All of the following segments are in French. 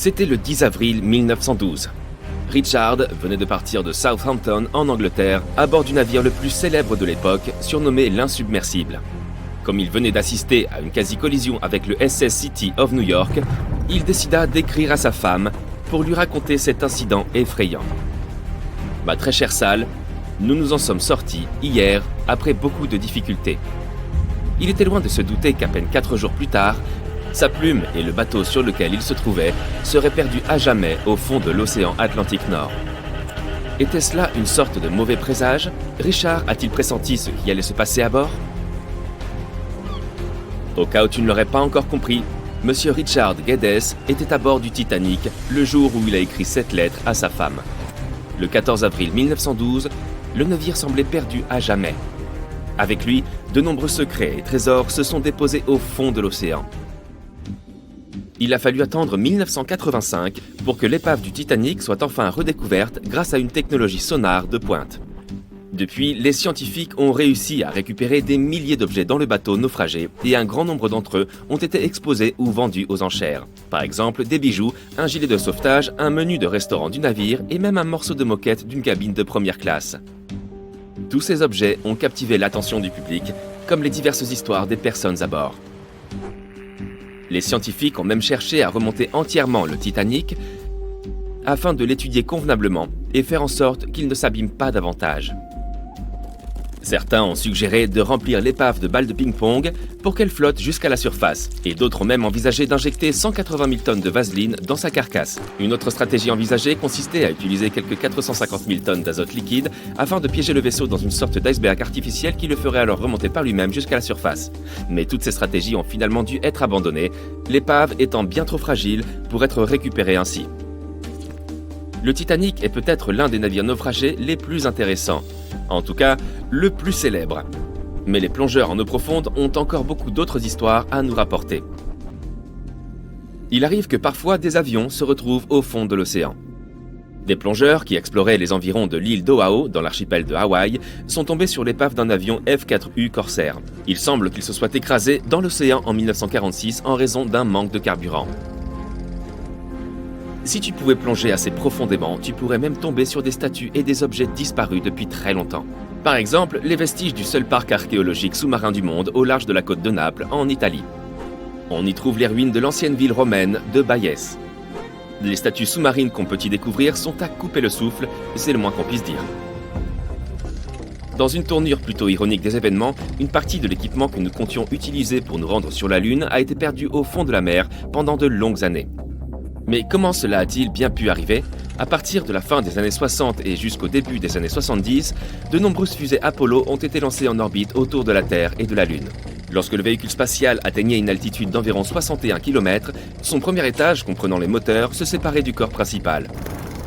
C'était le 10 avril 1912. Richard venait de partir de Southampton en Angleterre à bord du navire le plus célèbre de l'époque, surnommé l'Insubmersible. Comme il venait d'assister à une quasi-collision avec le SS City of New York, il décida d'écrire à sa femme pour lui raconter cet incident effrayant. « Ma très chère Sal, nous nous en sommes sortis hier après beaucoup de difficultés. » Il était loin de se douter qu'à peine 4 jours plus tard, sa plume et le bateau sur lequel il se trouvait seraient perdus à jamais au fond de l'océan Atlantique Nord. Était-ce là une sorte de mauvais présage? Richard a-t-il pressenti ce qui allait se passer à bord? Au cas où tu ne l'aurais pas encore compris, Monsieur Richard Geddes était à bord du Titanic le jour où il a écrit cette lettre à sa femme. Le 14 avril 1912, le navire semblait perdu à jamais. Avec lui, de nombreux secrets et trésors se sont déposés au fond de l'océan. Il a fallu attendre 1985 pour que l'épave du Titanic soit enfin redécouverte grâce à une technologie sonar de pointe. Depuis, les scientifiques ont réussi à récupérer des milliers d'objets dans le bateau naufragé et un grand nombre d'entre eux ont été exposés ou vendus aux enchères. Par exemple, des bijoux, un gilet de sauvetage, un menu de restaurant du navire et même un morceau de moquette d'une cabine de première classe. Tous ces objets ont captivé l'attention du public, comme les diverses histoires des personnes à bord. Les scientifiques ont même cherché à remonter entièrement le Titanic afin de l'étudier convenablement et faire en sorte qu'il ne s'abîme pas davantage. Certains ont suggéré de remplir l'épave de balles de ping-pong pour qu'elle flotte jusqu'à la surface, et d'autres ont même envisagé d'injecter 180 000 tonnes de vaseline dans sa carcasse. Une autre stratégie envisagée consistait à utiliser quelques 450 000 tonnes d'azote liquide afin de piéger le vaisseau dans une sorte d'iceberg artificiel qui le ferait alors remonter par lui-même jusqu'à la surface. Mais toutes ces stratégies ont finalement dû être abandonnées, l'épave étant bien trop fragile pour être récupérée ainsi. Le Titanic est peut-être l'un des navires naufragés les plus intéressants. En tout cas, le plus célèbre. Mais les plongeurs en eau profonde ont encore beaucoup d'autres histoires à nous rapporter. Il arrive que parfois des avions se retrouvent au fond de l'océan. Des plongeurs qui exploraient les environs de l'île d'Oahu, dans l'archipel de Hawaï, sont tombés sur l'épave d'un avion F-4U Corsair. Il semble qu'il se soit écrasé dans l'océan en 1946 en raison d'un manque de carburant. Si tu pouvais plonger assez profondément, tu pourrais même tomber sur des statues et des objets disparus depuis très longtemps. Par exemple, les vestiges du seul parc archéologique sous-marin du monde au large de la côte de Naples, en Italie. On y trouve les ruines de l'ancienne ville romaine de Bayès. Les statues sous-marines qu'on peut y découvrir sont à couper le souffle, c'est le moins qu'on puisse dire. Dans une tournure plutôt ironique des événements, une partie de l'équipement que nous comptions utiliser pour nous rendre sur la Lune a été perdue au fond de la mer pendant de longues années. Mais comment cela a-t-il bien pu arriver? À partir de la fin des années 60 et jusqu'au début des années 70, de nombreuses fusées Apollo ont été lancées en orbite autour de la Terre et de la Lune. Lorsque le véhicule spatial atteignait une altitude d'environ 61 km, son premier étage, comprenant les moteurs, se séparait du corps principal.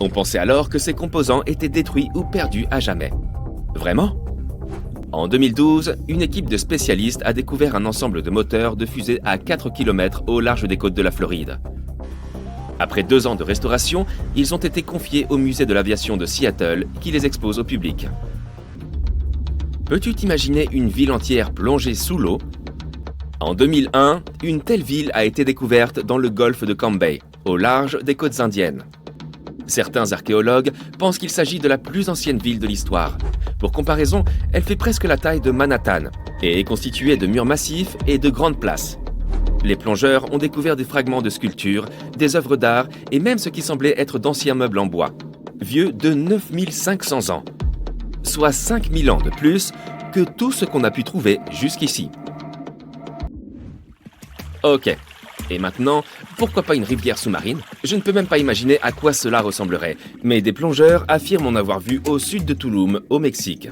On pensait alors que ses composants étaient détruits ou perdus à jamais. Vraiment? En 2012, une équipe de spécialistes a découvert un ensemble de moteurs de fusées à 4 km au large des côtes de la Floride. Après 2 ans de restauration, ils ont été confiés au musée de l'aviation de Seattle qui les expose au public. Peux-tu t'imaginer une ville entière plongée sous l'eau? En 2001, une telle ville a été découverte dans le golfe de Cambay, au large des côtes indiennes. Certains archéologues pensent qu'il s'agit de la plus ancienne ville de l'histoire. Pour comparaison, elle fait presque la taille de Manhattan et est constituée de murs massifs et de grandes places. Les plongeurs ont découvert des fragments de sculptures, des œuvres d'art et même ce qui semblait être d'anciens meubles en bois, vieux de 9500 ans, soit 5000 ans de plus que tout ce qu'on a pu trouver jusqu'ici. Ok, et maintenant, pourquoi pas une rivière sous-marine? Je ne peux même pas imaginer à quoi cela ressemblerait, mais des plongeurs affirment en avoir vu au sud de Tulum, au Mexique.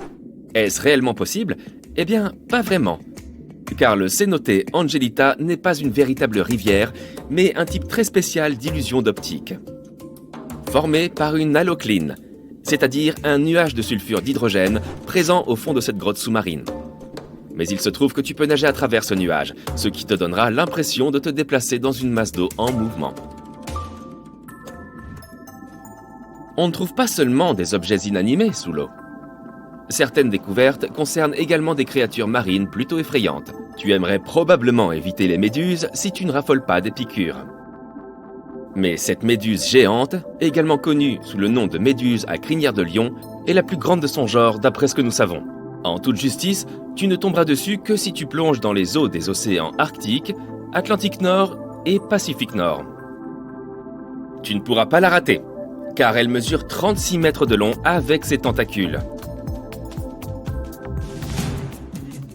Est-ce réellement possible? Eh bien, pas vraiment. Car le cénote Angelita n'est pas une véritable rivière, mais un type très spécial d'illusion d'optique. Formé par une halocline, c'est-à-dire un nuage de sulfure d'hydrogène présent au fond de cette grotte sous-marine. Mais il se trouve que tu peux nager à travers ce nuage, ce qui te donnera l'impression de te déplacer dans une masse d'eau en mouvement. On ne trouve pas seulement des objets inanimés sous l'eau. Certaines découvertes concernent également des créatures marines plutôt effrayantes. Tu aimerais probablement éviter les méduses si tu ne raffoles pas des piqûres. Mais cette méduse géante, également connue sous le nom de méduse à crinière de lion, est la plus grande de son genre d'après ce que nous savons. En toute justice, tu ne tomberas dessus que si tu plonges dans les eaux des océans Arctique, Atlantique Nord et Pacifique Nord. Tu ne pourras pas la rater, car elle mesure 36 mètres de long avec ses tentacules.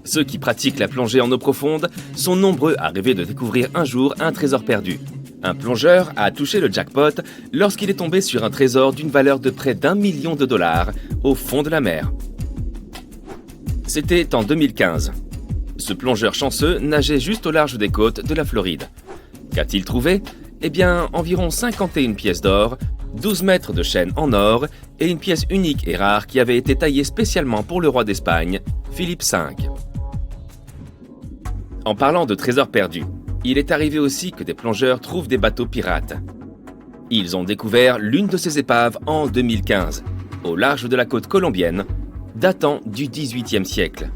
Ceux qui pratiquent la plongée en eau profonde sont nombreux à rêver de découvrir un jour un trésor perdu. Un plongeur a touché le jackpot lorsqu'il est tombé sur un trésor d'une valeur de près d'1 million de dollars au fond de la mer. C'était en 2015. Ce plongeur chanceux nageait juste au large des côtes de la Floride. Qu'a-t-il trouvé ? Eh bien, environ 51 pièces d'or, 12 mètres de chaîne en or et une pièce unique et rare qui avait été taillée spécialement pour le roi d'Espagne, Philippe V. En parlant de trésors perdus, il est arrivé aussi que des plongeurs trouvent des bateaux pirates. Ils ont découvert l'une de ces épaves en 2015, au large de la côte colombienne, datant du XVIIIe siècle.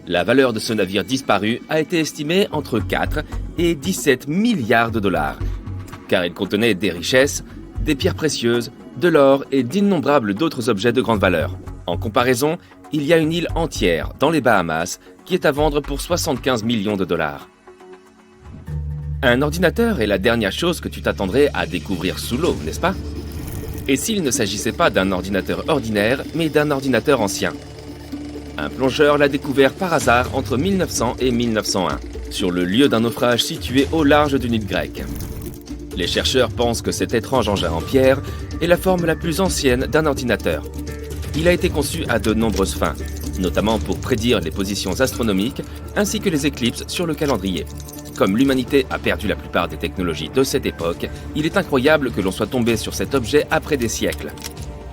La valeur de ce navire disparu a été estimée entre 4 et 17 milliards de dollars, car il contenait des richesses, des pierres précieuses, de l'or et d'innombrables d'autres objets de grande valeur. En comparaison, il y a une île entière, dans les Bahamas, qui est à vendre pour 75 millions de dollars. Un ordinateur est la dernière chose que tu t'attendrais à découvrir sous l'eau, n'est-ce pas ? Et s'il ne s'agissait pas d'un ordinateur ordinaire, mais d'un ordinateur ancien ? Un plongeur l'a découvert par hasard entre 1900 et 1901, sur le lieu d'un naufrage situé au large d'une île grecque. Les chercheurs pensent que cet étrange engin en pierre est la forme la plus ancienne d'un ordinateur. Il a été conçu à de nombreuses fins, notamment pour prédire les positions astronomiques ainsi que les éclipses sur le calendrier. Comme l'humanité a perdu la plupart des technologies de cette époque, il est incroyable que l'on soit tombé sur cet objet après des siècles.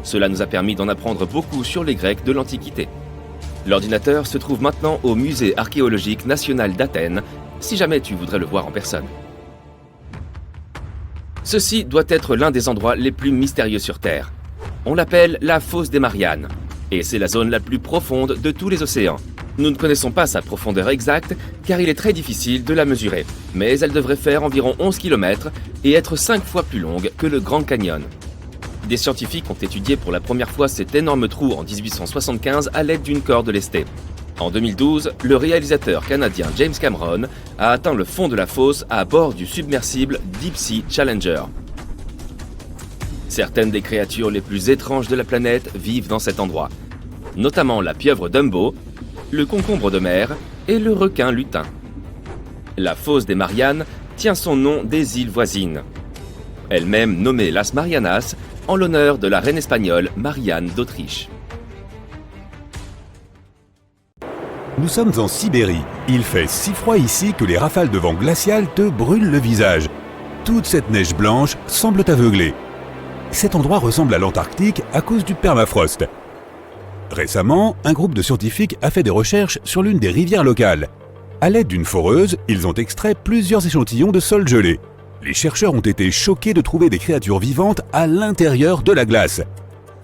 Cela nous a permis d'en apprendre beaucoup sur les Grecs de l'Antiquité. L'ordinateur se trouve maintenant au Musée archéologique national d'Athènes, si jamais tu voudrais le voir en personne. Ceci doit être l'un des endroits les plus mystérieux sur Terre. On l'appelle la fosse des Mariannes, et c'est la zone la plus profonde de tous les océans. Nous ne connaissons pas sa profondeur exacte, car il est très difficile de la mesurer, mais elle devrait faire environ 11 km et être 5 fois plus longue que le Grand Canyon. Des scientifiques ont étudié pour la première fois cet énorme trou en 1875 à l'aide d'une corde lestée. En 2012, le réalisateur canadien James Cameron a atteint le fond de la fosse à bord du submersible Deep Sea Challenger. Certaines des créatures les plus étranges de la planète vivent dans cet endroit, notamment la pieuvre Dumbo, le concombre de mer et le requin lutin. La fosse des Mariannes tient son nom des îles voisines, elle-même nommée Las Marianas en l'honneur de la reine espagnole Marianne d'Autriche. Nous sommes en Sibérie. Il fait si froid ici que les rafales de vent glacial te brûlent le visage. Toute cette neige blanche semble t'aveugler. Cet endroit ressemble à l'Antarctique à cause du permafrost. Récemment, un groupe de scientifiques a fait des recherches sur l'une des rivières locales. À l'aide d'une foreuse, ils ont extrait plusieurs échantillons de sol gelé. Les chercheurs ont été choqués de trouver des créatures vivantes à l'intérieur de la glace.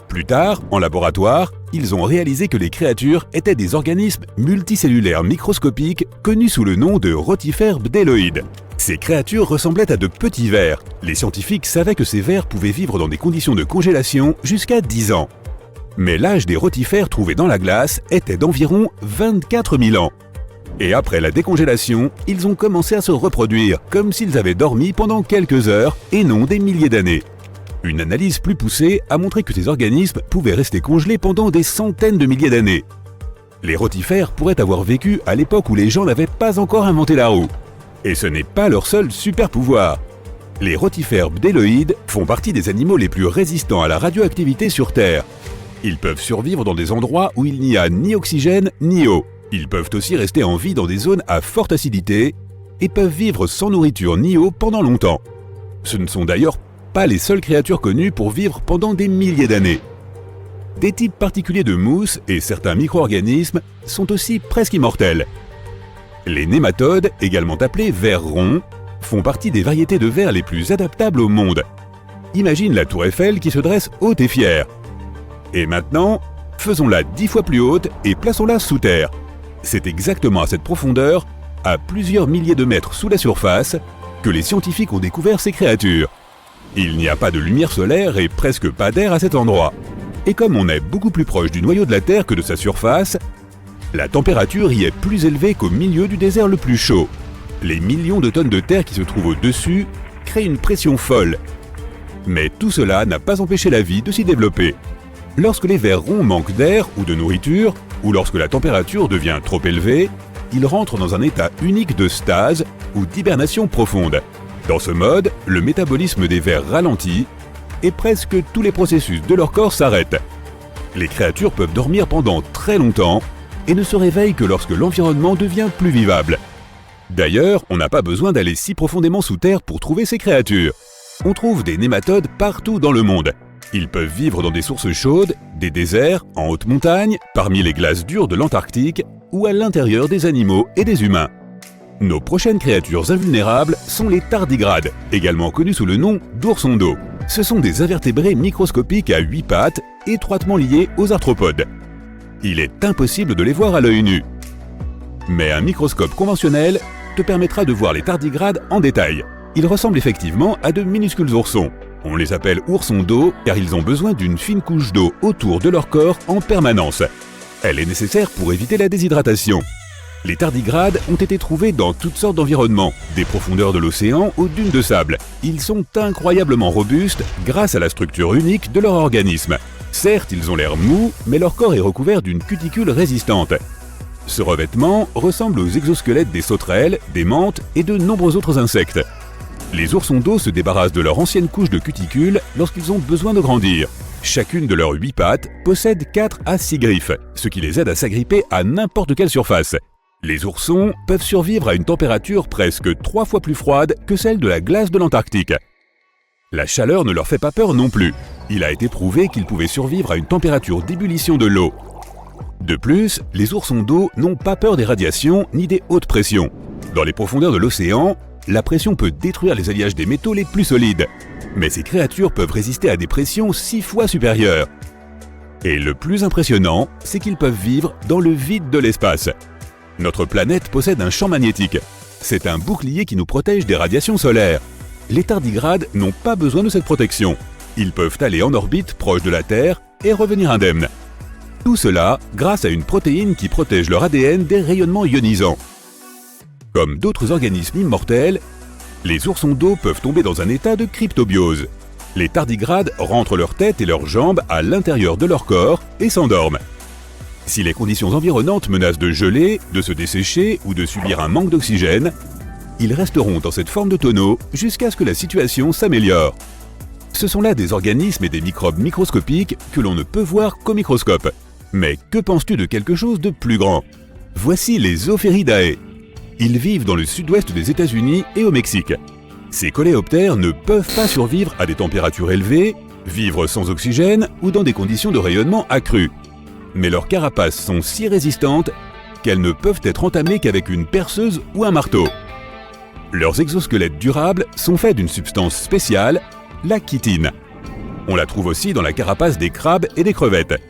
Plus tard, en laboratoire, ils ont réalisé que les créatures étaient des organismes multicellulaires microscopiques connus sous le nom de rotifères bdelloïdes. Ces créatures ressemblaient à de petits vers. Les scientifiques savaient que ces vers pouvaient vivre dans des conditions de congélation jusqu'à 10 ans. Mais l'âge des rotifères trouvés dans la glace était d'environ 24 000 ans. Et après la décongélation, ils ont commencé à se reproduire, comme s'ils avaient dormi pendant quelques heures et non des milliers d'années. Une analyse plus poussée a montré que ces organismes pouvaient rester congelés pendant des centaines de milliers d'années. Les rotifères pourraient avoir vécu à l'époque où les gens n'avaient pas encore inventé la roue. Et ce n'est pas leur seul super pouvoir. Les rotifères bdelloïdes font partie des animaux les plus résistants à la radioactivité sur Terre. Ils peuvent survivre dans des endroits où il n'y a ni oxygène ni eau. Ils peuvent aussi rester en vie dans des zones à forte acidité et peuvent vivre sans nourriture ni eau pendant longtemps. Ce ne sont d'ailleurs pas les seules créatures connues pour vivre pendant des milliers d'années. Des types particuliers de mousse et certains micro-organismes sont aussi presque immortels. Les nématodes, également appelés vers ronds, font partie des variétés de vers les plus adaptables au monde. Imagine la tour Eiffel qui se dresse haute et fière. Et maintenant, faisons-la 10 fois plus haute et plaçons-la sous terre. C'est exactement à cette profondeur, à plusieurs milliers de mètres sous la surface, que les scientifiques ont découvert ces créatures. Il n'y a pas de lumière solaire et presque pas d'air à cet endroit. Et comme on est beaucoup plus proche du noyau de la Terre que de sa surface, la température y est plus élevée qu'au milieu du désert le plus chaud. Les millions de tonnes de terre qui se trouvent au-dessus créent une pression folle. Mais tout cela n'a pas empêché la vie de s'y développer. Lorsque les vers ronds manquent d'air ou de nourriture, ou lorsque la température devient trop élevée, ils rentrent dans un état unique de stase ou d'hibernation profonde. Dans ce mode, le métabolisme des vers ralentit et presque tous les processus de leur corps s'arrêtent. Les créatures peuvent dormir pendant très longtemps et ne se réveillent que lorsque l'environnement devient plus vivable. D'ailleurs, on n'a pas besoin d'aller si profondément sous terre pour trouver ces créatures. On trouve des nématodes partout dans le monde. Ils peuvent vivre dans des sources chaudes, des déserts, en haute montagne, parmi les glaces dures de l'Antarctique ou à l'intérieur des animaux et des humains. Nos prochaines créatures invulnérables sont les tardigrades, également connus sous le nom d'oursons d'eau. Ce sont des invertébrés microscopiques à 8 pattes, étroitement liés aux arthropodes. Il est impossible de les voir à l'œil nu. Mais un microscope conventionnel te permettra de voir les tardigrades en détail. Ils ressemblent effectivement à de minuscules oursons. On les appelle oursons d'eau car ils ont besoin d'une fine couche d'eau autour de leur corps en permanence. Elle est nécessaire pour éviter la déshydratation. Les tardigrades ont été trouvés dans toutes sortes d'environnements, des profondeurs de l'océan aux dunes de sable. Ils sont incroyablement robustes grâce à la structure unique de leur organisme. Certes, ils ont l'air mous, mais leur corps est recouvert d'une cuticule résistante. Ce revêtement ressemble aux exosquelettes des sauterelles, des mantes et de nombreux autres insectes. Les oursons d'eau se débarrassent de leur ancienne couche de cuticule lorsqu'ils ont besoin de grandir. Chacune de leurs 8 pattes possède 4 à 6 griffes, ce qui les aide à s'agripper à n'importe quelle surface. Les oursons peuvent survivre à une température presque 3 fois plus froide que celle de la glace de l'Antarctique. La chaleur ne leur fait pas peur non plus. Il a été prouvé qu'ils pouvaient survivre à une température d'ébullition de l'eau. De plus, les oursons d'eau n'ont pas peur des radiations ni des hautes pressions. Dans les profondeurs de l'océan, la pression peut détruire les alliages des métaux les plus solides. Mais ces créatures peuvent résister à des pressions 6 fois supérieures. Et le plus impressionnant, c'est qu'ils peuvent vivre dans le vide de l'espace. Notre planète possède un champ magnétique. C'est un bouclier qui nous protège des radiations solaires. Les tardigrades n'ont pas besoin de cette protection. Ils peuvent aller en orbite proche de la Terre et revenir indemnes. Tout cela grâce à une protéine qui protège leur ADN des rayonnements ionisants. Comme d'autres organismes immortels, les oursons d'eau peuvent tomber dans un état de cryptobiose. Les tardigrades rentrent leur tête et leurs jambes à l'intérieur de leur corps et s'endorment. Si les conditions environnantes menacent de geler, de se dessécher ou de subir un manque d'oxygène, ils resteront dans cette forme de tonneau jusqu'à ce que la situation s'améliore. Ce sont là des organismes et des microbes microscopiques que l'on ne peut voir qu'au microscope. Mais que penses-tu de quelque chose de plus grand? Voici les Opheridae. Ils vivent dans le sud-ouest des États-Unis et au Mexique. Ces coléoptères ne peuvent pas survivre à des températures élevées, vivre sans oxygène ou dans des conditions de rayonnement accrues. Mais leurs carapaces sont si résistantes qu'elles ne peuvent être entamées qu'avec une perceuse ou un marteau. Leurs exosquelettes durables sont faits d'une substance spéciale, la chitine. On la trouve aussi dans la carapace des crabes et des crevettes.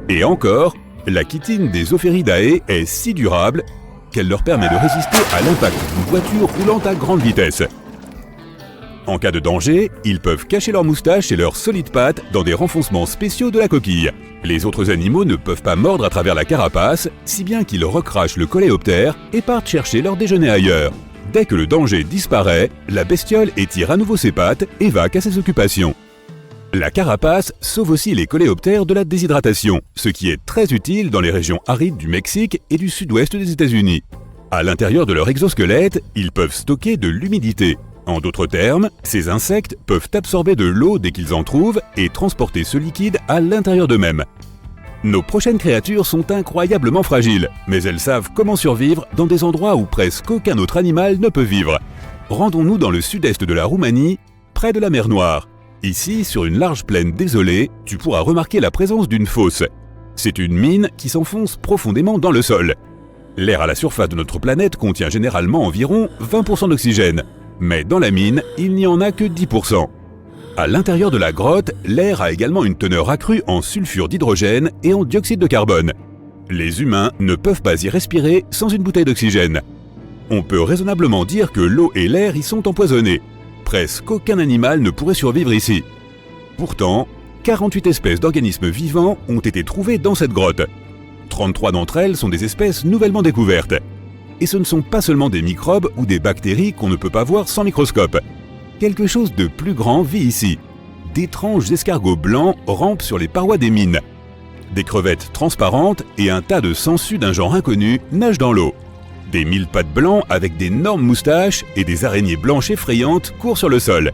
Et encore, la chitine des Opheridae est si durable qu'elle leur permet de résister à l'impact d'une voiture roulant à grande vitesse. En cas de danger, ils peuvent cacher leurs moustaches et leurs solides pattes dans des renfoncements spéciaux de la coquille. Les autres animaux ne peuvent pas mordre à travers la carapace, si bien qu'ils recrachent le coléoptère et partent chercher leur déjeuner ailleurs. Dès que le danger disparaît, la bestiole étire à nouveau ses pattes et va à ses occupations. La carapace sauve aussi les coléoptères de la déshydratation, ce qui est très utile dans les régions arides du Mexique et du sud-ouest des États-Unis. À l'intérieur de leur exosquelette, ils peuvent stocker de l'humidité. En d'autres termes, ces insectes peuvent absorber de l'eau dès qu'ils en trouvent et transporter ce liquide à l'intérieur d'eux-mêmes. Nos prochaines créatures sont incroyablement fragiles, mais elles savent comment survivre dans des endroits où presque aucun autre animal ne peut vivre. Rendons-nous dans le sud-est de la Roumanie, près de la mer Noire. Ici, sur une large plaine désolée, tu pourras remarquer la présence d'une fosse. C'est une mine qui s'enfonce profondément dans le sol. L'air à la surface de notre planète contient généralement environ 20% d'oxygène, mais dans la mine, il n'y en a que 10%. À l'intérieur de la grotte, l'air a également une teneur accrue en sulfure d'hydrogène et en dioxyde de carbone. Les humains ne peuvent pas y respirer sans une bouteille d'oxygène. On peut raisonnablement dire que l'eau et l'air y sont empoisonnés. presque aucun animal ne pourrait survivre ici. Pourtant, 48 espèces d'organismes vivants ont été trouvées dans cette grotte. 33 d'entre elles sont des espèces nouvellement découvertes. Et ce ne sont pas seulement des microbes ou des bactéries qu'on ne peut pas voir sans microscope. Quelque chose de plus grand vit ici. D'étranges escargots blancs rampent sur les parois des mines. Des crevettes transparentes et un tas de sangsues d'un genre inconnu nagent dans l'eau. Des mille-pattes blancs avec d'énormes moustaches et des araignées blanches effrayantes courent sur le sol.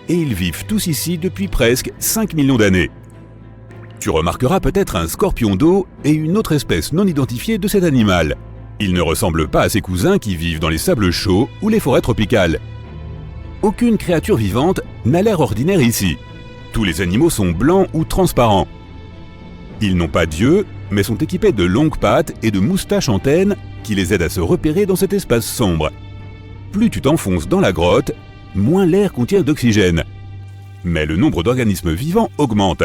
Et ils vivent tous ici depuis presque 5 millions d'années. Tu remarqueras peut-être un scorpion d'eau et une autre espèce non identifiée de cet animal. Il ne ressemble pas à ses cousins qui vivent dans les sables chauds ou les forêts tropicales. Aucune créature vivante n'a l'air ordinaire ici. Tous les animaux sont blancs ou transparents. Ils n'ont pas d'yeux, mais sont équipés de longues pattes et de moustaches antennes qui les aident à se repérer dans cet espace sombre. Plus tu t'enfonces dans la grotte, moins l'air contient d'oxygène. Mais le nombre d'organismes vivants augmente.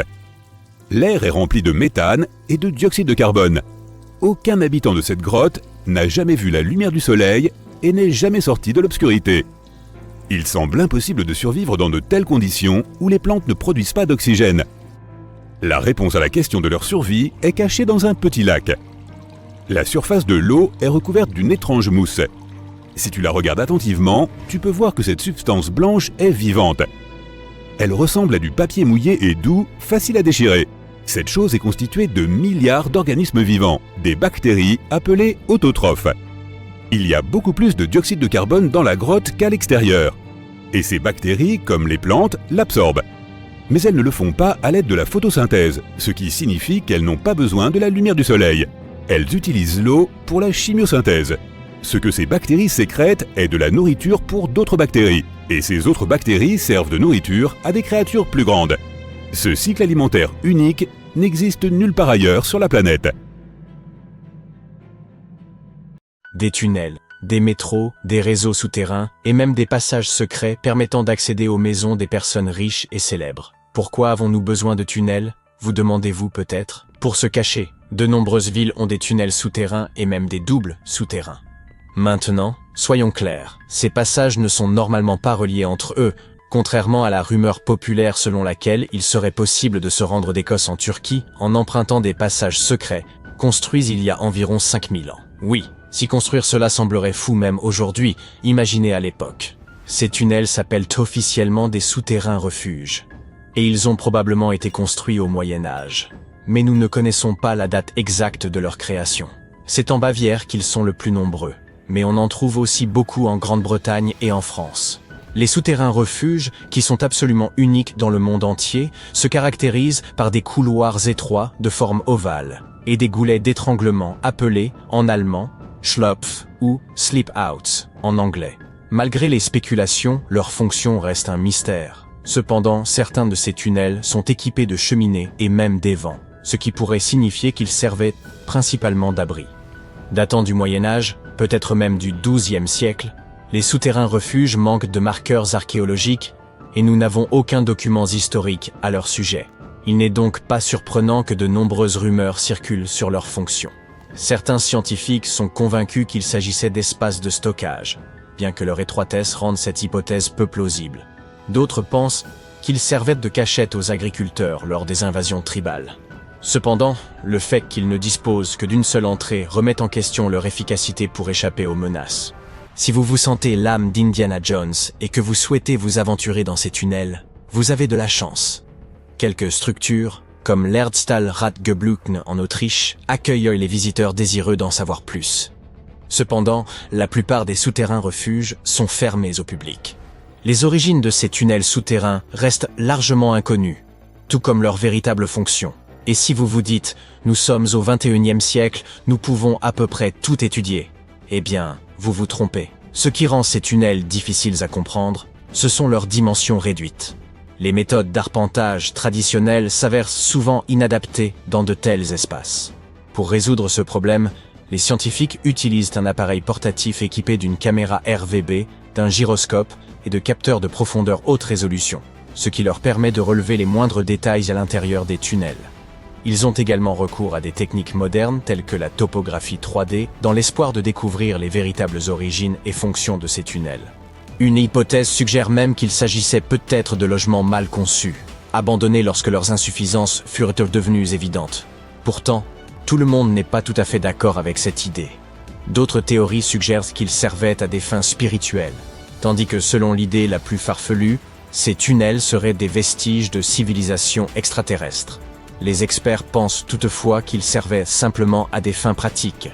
L'air est rempli de méthane et de dioxyde de carbone. Aucun habitant de cette grotte n'a jamais vu la lumière du soleil et n'est jamais sorti de l'obscurité. Il semble impossible de survivre dans de telles conditions où les plantes ne produisent pas d'oxygène. La réponse à la question de leur survie est cachée dans un petit lac. La surface de l'eau est recouverte d'une étrange mousse. Si tu la regardes attentivement, tu peux voir que cette substance blanche est vivante. Elle ressemble à du papier mouillé et doux, facile à déchirer. Cette chose est constituée de milliards d'organismes vivants, des bactéries appelées autotrophes. Il y a beaucoup plus de dioxyde de carbone dans la grotte qu'à l'extérieur. Et ces bactéries, comme les plantes, l'absorbent. Mais elles ne le font pas à l'aide de la photosynthèse, ce qui signifie qu'elles n'ont pas besoin de la lumière du soleil. Elles utilisent l'eau pour la chimiosynthèse. Ce que ces bactéries sécrètent est de la nourriture pour d'autres bactéries. Et ces autres bactéries servent de nourriture à des créatures plus grandes. Ce cycle alimentaire unique n'existe nulle part ailleurs sur la planète. Des tunnels, des métros, des réseaux souterrains et même des passages secrets permettant d'accéder aux maisons des personnes riches et célèbres. Pourquoi avons-nous besoin de tunnels, vous demandez-vous peut-être? Pour se cacher. De nombreuses villes ont des tunnels souterrains et même des doubles souterrains. Maintenant, soyons clairs, ces passages ne sont normalement pas reliés entre eux, contrairement à la rumeur populaire selon laquelle il serait possible de se rendre d'Écosse en Turquie en empruntant des passages secrets construits il y a environ 5000 ans. Oui, si construire cela semblerait fou même aujourd'hui, imaginez à l'époque. Ces tunnels s'appellent officiellement des souterrains refuges. Et ils ont probablement été construits au Moyen-Âge. Mais nous ne connaissons pas la date exacte de leur création. C'est en Bavière qu'ils sont le plus nombreux. Mais on en trouve aussi beaucoup en Grande-Bretagne et en France. Les souterrains refuges, qui sont absolument uniques dans le monde entier, se caractérisent par des couloirs étroits de forme ovale et des goulets d'étranglement appelés, en allemand, Schlupf ou Sleep-Out en anglais. Malgré les spéculations, leur fonction reste un mystère. Cependant, certains de ces tunnels sont équipés de cheminées et même d'évents, ce qui pourrait signifier qu'ils servaient principalement d'abri. Datant du Moyen-Âge, peut-être même du XIIe siècle, les souterrains refuges manquent de marqueurs archéologiques et nous n'avons aucun document historique à leur sujet. Il n'est donc pas surprenant que de nombreuses rumeurs circulent sur leur fonction. Certains scientifiques sont convaincus qu'il s'agissait d'espaces de stockage, bien que leur étroitesse rende cette hypothèse peu plausible. D'autres pensent qu'ils servaient de cachette aux agriculteurs lors des invasions tribales. Cependant, le fait qu'ils ne disposent que d'une seule entrée remet en question leur efficacité pour échapper aux menaces. Si vous vous sentez l'âme d'Indiana Jones et que vous souhaitez vous aventurer dans ces tunnels, vous avez de la chance. Quelques structures, comme l'Erdstahl Radgeblücken en Autriche, accueillent les visiteurs désireux d'en savoir plus. Cependant, la plupart des souterrains refuges sont fermés au public. Les origines de ces tunnels souterrains restent largement inconnues, tout comme leur véritable fonction. Et si vous vous dites « nous sommes au XXIe siècle, nous pouvons à peu près tout étudier », eh bien, vous vous trompez. Ce qui rend ces tunnels difficiles à comprendre, ce sont leurs dimensions réduites. Les méthodes d'arpentage traditionnelles s'avèrent souvent inadaptées dans de tels espaces. Pour résoudre ce problème, les scientifiques utilisent un appareil portatif équipé d'une caméra RVB, d'un gyroscope et de capteurs de profondeur haute résolution, ce qui leur permet de relever les moindres détails à l'intérieur des tunnels. Ils ont également recours à des techniques modernes telles que la topographie 3D dans l'espoir de découvrir les véritables origines et fonctions de ces tunnels. Une hypothèse suggère même qu'il s'agissait peut-être de logements mal conçus, abandonnés lorsque leurs insuffisances furent devenues évidentes. Pourtant, tout le monde n'est pas tout à fait d'accord avec cette idée. D'autres théories suggèrent qu'ils servaient à des fins spirituelles, tandis que selon l'idée la plus farfelue, ces tunnels seraient des vestiges de civilisation extraterrestre. Les experts pensent toutefois qu'ils servaient simplement à des fins pratiques,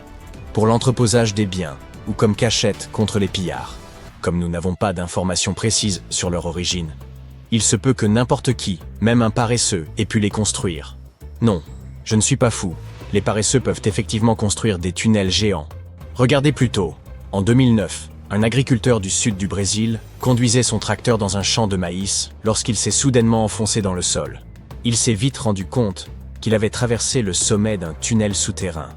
pour l'entreposage des biens ou comme cachette contre les pillards. Comme nous n'avons pas d'informations précises sur leur origine, il se peut que n'importe qui, même un paresseux, ait pu les construire. Non, je ne suis pas fou. Les paresseux peuvent effectivement construire des tunnels géants. Regardez plutôt. En 2009, un agriculteur du sud du Brésil conduisait son tracteur dans un champ de maïs lorsqu'il s'est soudainement enfoncé dans le sol. Il s'est vite rendu compte qu'il avait traversé le sommet d'un tunnel souterrain.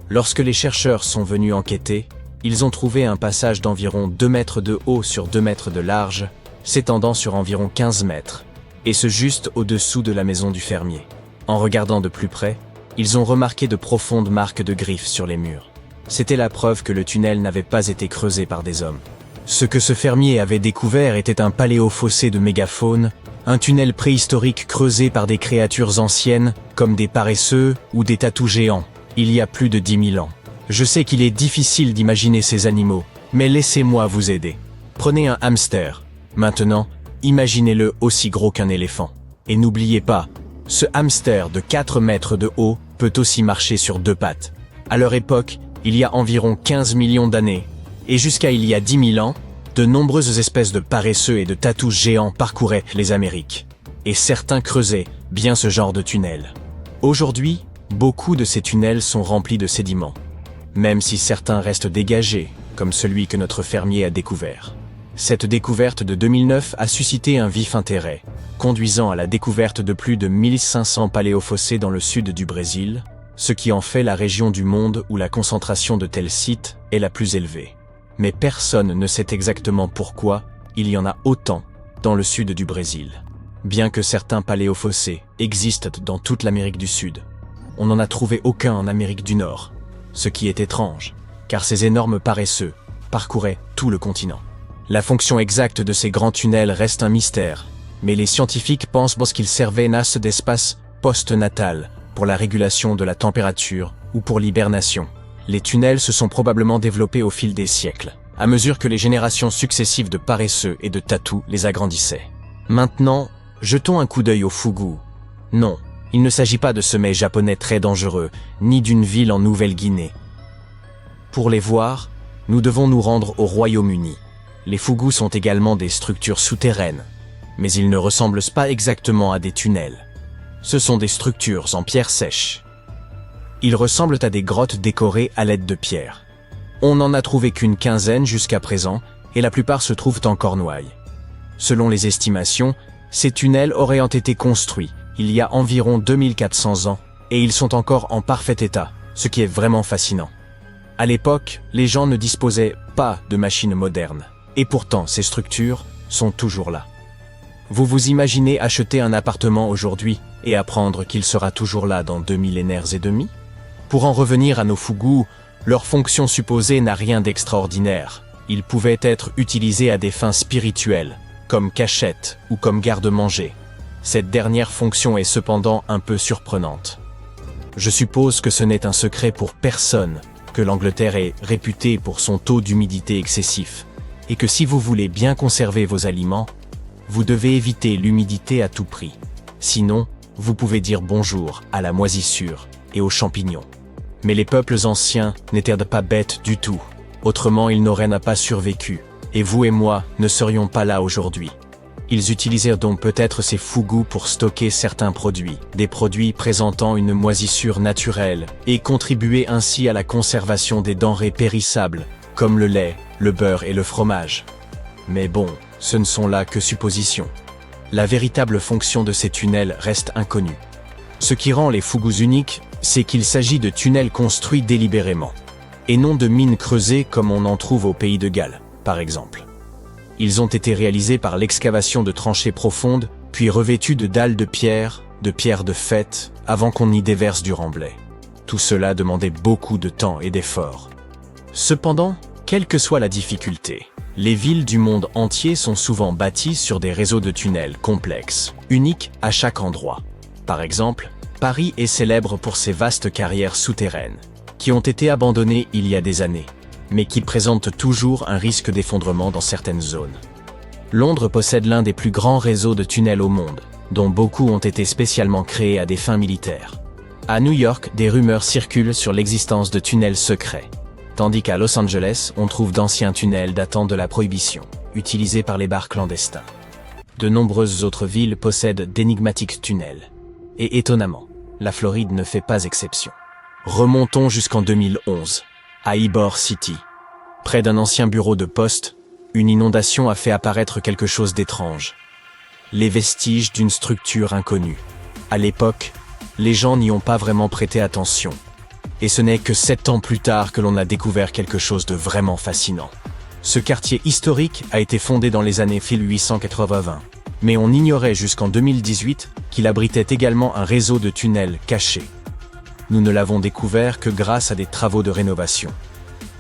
Lorsque les chercheurs sont venus enquêter, ils ont trouvé un passage d'environ 2 mètres de haut sur 2 mètres de large, s'étendant sur environ 15 mètres, et ce juste au-dessous de la maison du fermier. En regardant de plus près, ils ont remarqué de profondes marques de griffes sur les murs. C'était la preuve que le tunnel n'avait pas été creusé par des hommes. Ce que ce fermier avait découvert était un paléofossé de mégafaune, un tunnel préhistorique creusé par des créatures anciennes, comme des paresseux ou des tatous géants, il y a plus de 10 000 ans. Je sais qu'il est difficile d'imaginer ces animaux, mais laissez-moi vous aider. Prenez un hamster. Maintenant, imaginez-le aussi gros qu'un éléphant. Et n'oubliez pas, ce hamster de 4 mètres de haut peut aussi marcher sur 2 pattes. À leur époque, il y a environ 15 millions d'années, et jusqu'à il y a 10 000 ans, de nombreuses espèces de paresseux et de tatous géants parcouraient les Amériques. Et certains creusaient bien ce genre de tunnel. Aujourd'hui, beaucoup de ces tunnels sont remplis de sédiments, même si certains restent dégagés, comme celui que notre fermier a découvert. Cette découverte de 2009 a suscité un vif intérêt, conduisant à la découverte de plus de 1500 paléofossés dans le sud du Brésil, ce qui en fait la région du monde où la concentration de tels sites est la plus élevée. Mais personne ne sait exactement pourquoi il y en a autant dans le sud du Brésil. Bien que certains paléofossés existent dans toute l'Amérique du Sud, on n'en a trouvé aucun en Amérique du Nord, ce qui est étrange, car ces énormes paresseux parcouraient tout le continent. La fonction exacte de ces grands tunnels reste un mystère, mais les scientifiques pensent qu'ils servaient d'espace post-natal pour la régulation de la température ou pour l'hibernation. Les tunnels se sont probablement développés au fil des siècles, à mesure que les générations successives de paresseux et de tatous les agrandissaient. Maintenant, jetons un coup d'œil au Fougou. Non, il ne s'agit pas de ce mets japonais très dangereux, ni d'une ville en Nouvelle-Guinée. Pour les voir, nous devons nous rendre au Royaume-Uni. Les Fougous sont également des structures souterraines, mais ils ne ressemblent pas exactement à des tunnels. Ce sont des structures en pierre sèche. Ils ressemblent à des grottes décorées à l'aide de pierres. On n'en a trouvé qu'une quinzaine jusqu'à présent, et la plupart se trouvent en Cornouailles. Selon les estimations, ces tunnels auraient été construits il y a environ 2400 ans, et ils sont encore en parfait état, ce qui est vraiment fascinant. À l'époque, les gens ne disposaient pas de machines modernes, et pourtant ces structures sont toujours là. Vous vous imaginez acheter un appartement aujourd'hui et apprendre qu'il sera toujours là dans 2 millénaires et demi? Pour en revenir à nos Fougous, leur fonction supposée n'a rien d'extraordinaire. Ils pouvaient être utilisés à des fins spirituelles, comme cachette ou comme garde-manger. Cette dernière fonction est cependant un peu surprenante. Je suppose que ce n'est un secret pour personne que l'Angleterre est réputée pour son taux d'humidité excessif, et que si vous voulez bien conserver vos aliments, vous devez éviter l'humidité à tout prix. Sinon, vous pouvez dire bonjour à la moisissure et aux champignons. Mais les peuples anciens n'étaient pas bêtes du tout. Autrement, ils n'auraient pas survécu, et vous et moi ne serions pas là aujourd'hui. Ils utilisèrent donc peut-être ces Fougous pour stocker certains produits, des produits présentant une moisissure naturelle, et contribuer ainsi à la conservation des denrées périssables, comme le lait, le beurre et le fromage. Mais bon, ce ne sont là que suppositions. La véritable fonction de ces tunnels reste inconnue. Ce qui rend les Fougous uniques, c'est qu'il s'agit de tunnels construits délibérément, et non de mines creusées comme on en trouve au pays de Galles, par exemple. Ils ont été réalisés par l'excavation de tranchées profondes, puis revêtus de dalles de pierre de fête, avant qu'on y déverse du remblai. Tout cela demandait beaucoup de temps et d'efforts. Cependant, quelle que soit la difficulté, Les villes du monde entier sont souvent bâties sur des réseaux de tunnels complexes, uniques à chaque endroit. Par exemple, Paris est célèbre pour ses vastes carrières souterraines, qui ont été abandonnées il y a des années, mais qui présentent toujours un risque d'effondrement dans certaines zones. Londres possède l'un des plus grands réseaux de tunnels au monde, dont beaucoup ont été spécialement créés à des fins militaires. À New York, des rumeurs circulent sur l'existence de tunnels secrets, tandis qu'à Los Angeles, on trouve d'anciens tunnels datant de la Prohibition, utilisés par les bars clandestins. De nombreuses autres villes possèdent d'énigmatiques tunnels. Et étonnamment, la Floride ne fait pas exception. Remontons jusqu'en 2011, à Ybor City. Près d'un ancien bureau de poste, une inondation a fait apparaître quelque chose d'étrange. Les vestiges d'une structure inconnue. À l'époque, les gens n'y ont pas vraiment prêté attention. Et ce n'est que 7 ans plus tard que l'on a découvert quelque chose de vraiment fascinant. Ce quartier historique a été fondé dans les années 1880, mais on ignorait jusqu'en 2018 qu'il abritait également un réseau de tunnels cachés. Nous ne l'avons découvert que grâce à des travaux de rénovation.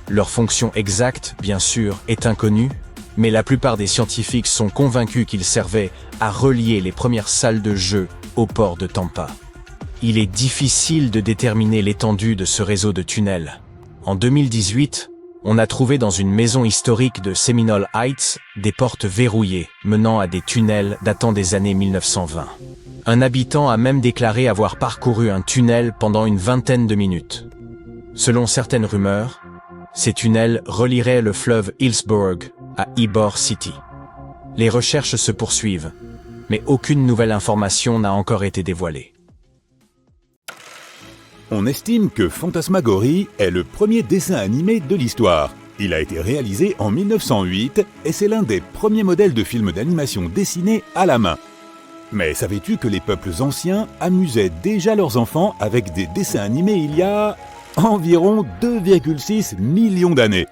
Leur fonction exacte, bien sûr, est inconnue, mais la plupart des scientifiques sont convaincus qu'ils servaient à relier les premières salles de jeu au port de Tampa. Il est difficile de déterminer l'étendue de ce réseau de tunnels. En 2018, on a trouvé dans une maison historique de Seminole Heights des portes verrouillées menant à des tunnels datant des années 1920. Un habitant a même déclaré avoir parcouru un tunnel pendant une vingtaine de minutes. Selon certaines rumeurs, ces tunnels relieraient le fleuve Hillsborough à Ybor City. Les recherches se poursuivent, mais aucune nouvelle information n'a encore été dévoilée. On estime que Fantasmagorie est le premier dessin animé de l'histoire. Il a été réalisé en 1908 et c'est l'un des premiers modèles de films d'animation dessinés à la main. Mais savais-tu que les peuples anciens amusaient déjà leurs enfants avec des dessins animés il y a environ 2,6 millions d'années?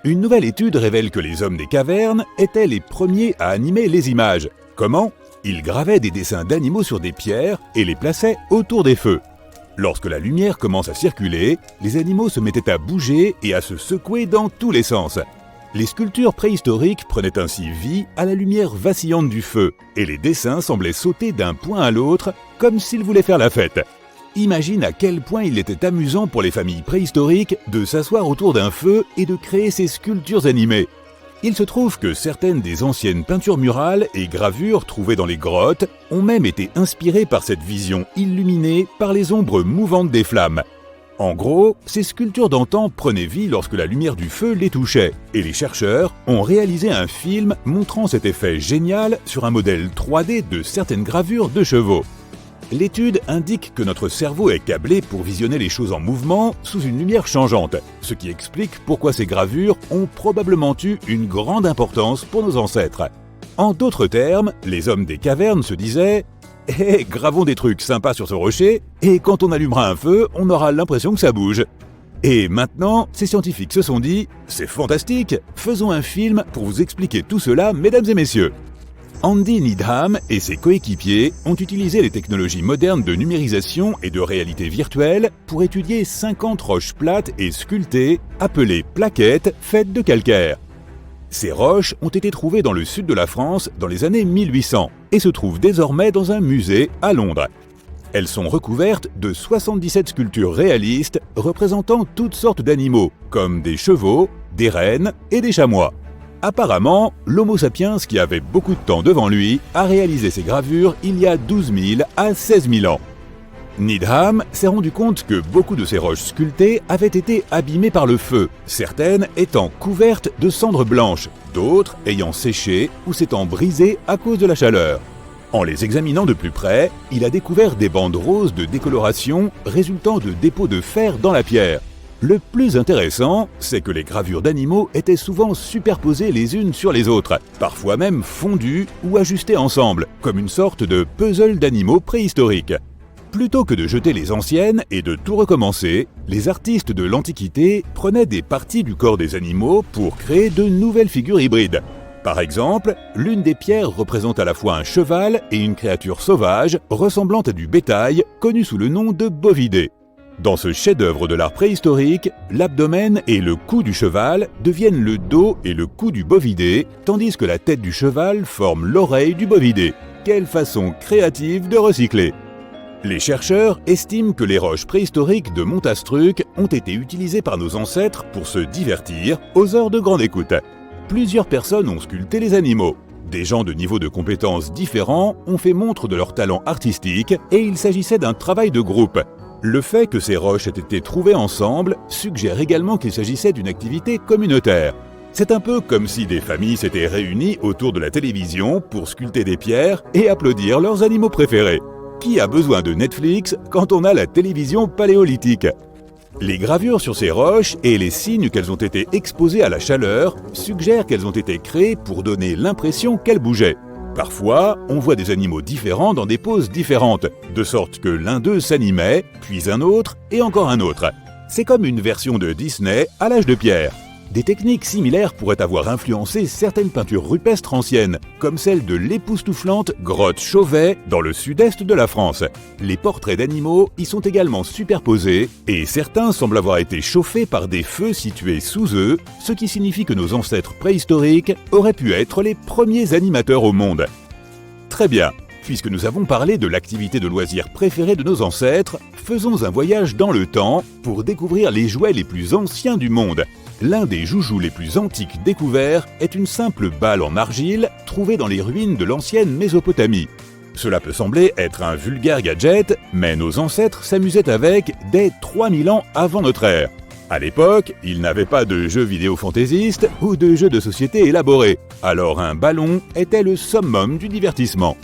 Une nouvelle étude révèle que les hommes des cavernes étaient les premiers à animer les images. Comment? Ils gravaient des dessins d'animaux sur des pierres et les plaçaient autour des feux. Lorsque la lumière commence à circuler, les animaux se mettaient à bouger et à se secouer dans tous les sens. Les sculptures préhistoriques prenaient ainsi vie à la lumière vacillante du feu, et les dessins semblaient sauter d'un point à l'autre comme s'ils voulaient faire la fête. Imagine à quel point il était amusant pour les familles préhistoriques de s'asseoir autour d'un feu et de créer ces sculptures animées. Il se trouve que certaines des anciennes peintures murales et gravures trouvées dans les grottes ont même été inspirées par cette vision illuminée par les ombres mouvantes des flammes. En gros, ces sculptures d'antan prenaient vie lorsque la lumière du feu les touchait, et les chercheurs ont réalisé un film montrant cet effet génial sur un modèle 3D de certaines gravures de chevaux. L'étude indique que notre cerveau est câblé pour visionner les choses en mouvement sous une lumière changeante, ce qui explique pourquoi ces gravures ont probablement eu une grande importance pour nos ancêtres. En d'autres termes, les hommes des cavernes se disaient « Hé, gravons des trucs sympas sur ce rocher, et quand on allumera un feu, on aura l'impression que ça bouge. » Et maintenant, ces scientifiques se sont dit « C'est fantastique, faisons un film pour vous expliquer tout cela, mesdames et messieurs. » Andy Needham et ses coéquipiers ont utilisé les technologies modernes de numérisation et de réalité virtuelle pour étudier 50 roches plates et sculptées, appelées plaquettes, faites de calcaire. Ces roches ont été trouvées dans le sud de la France dans les années 1800 et se trouvent désormais dans un musée à Londres. Elles sont recouvertes de 77 sculptures réalistes représentant toutes sortes d'animaux, comme des chevaux, des rennes et des chamois. Apparemment, l'Homo sapiens, qui avait beaucoup de temps devant lui, a réalisé ces gravures il y a 12 000 à 16 000 ans. Needham s'est rendu compte que beaucoup de ces roches sculptées avaient été abîmées par le feu, certaines étant couvertes de cendres blanches, d'autres ayant séché ou s'étant brisées à cause de la chaleur. En les examinant de plus près, il a découvert des bandes roses de décoloration résultant de dépôts de fer dans la pierre. Le plus intéressant, c'est que les gravures d'animaux étaient souvent superposées les unes sur les autres, parfois même fondues ou ajustées ensemble, comme une sorte de puzzle d'animaux préhistoriques. Plutôt que de jeter les anciennes et de tout recommencer, les artistes de l'Antiquité prenaient des parties du corps des animaux pour créer de nouvelles figures hybrides. Par exemple, l'une des pierres représente à la fois un cheval et une créature sauvage ressemblant à du bétail, connue sous le nom de bovidé. Dans ce chef-d'œuvre de l'art préhistorique, l'abdomen et le cou du cheval deviennent le dos et le cou du bovidé, tandis que la tête du cheval forme l'oreille du bovidé. Quelle façon créative de recycler! Les chercheurs estiment que les roches préhistoriques de Montastruc ont été utilisées par nos ancêtres pour se divertir aux heures de grande écoute. Plusieurs personnes ont sculpté les animaux. Des gens de niveaux de compétences différents ont fait montre de leur talent artistique et il s'agissait d'un travail de groupe. Le fait que ces roches aient été trouvées ensemble suggère également qu'il s'agissait d'une activité communautaire. C'est un peu comme si des familles s'étaient réunies autour de la télévision pour sculpter des pierres et applaudir leurs animaux préférés. Qui a besoin de Netflix quand on a la télévision paléolithique? Les gravures sur ces roches et les signes qu'elles ont été exposées à la chaleur suggèrent qu'elles ont été créées pour donner l'impression qu'elles bougeaient. Parfois, on voit des animaux différents dans des poses différentes, de sorte que l'un d'eux s'animait, puis un autre et encore un autre. C'est comme une version de Disney à l'âge de pierre. Des techniques similaires pourraient avoir influencé certaines peintures rupestres anciennes, comme celle de l'époustouflante grotte Chauvet dans le sud-est de la France. Les portraits d'animaux y sont également superposés, et certains semblent avoir été chauffés par des feux situés sous eux, ce qui signifie que nos ancêtres préhistoriques auraient pu être les premiers animateurs au monde. Très bien, puisque nous avons parlé de l'activité de loisir préférée de nos ancêtres, faisons un voyage dans le temps pour découvrir les jouets les plus anciens du monde. L'un des joujoux les plus antiques découverts est une simple balle en argile trouvée dans les ruines de l'ancienne Mésopotamie. Cela peut sembler être un vulgaire gadget, mais nos ancêtres s'amusaient avec dès 3000 ans avant notre ère. À l'époque, ils n'avaient pas de jeux vidéo fantaisistes ou de jeux de société élaborés, alors un ballon était le summum du divertissement.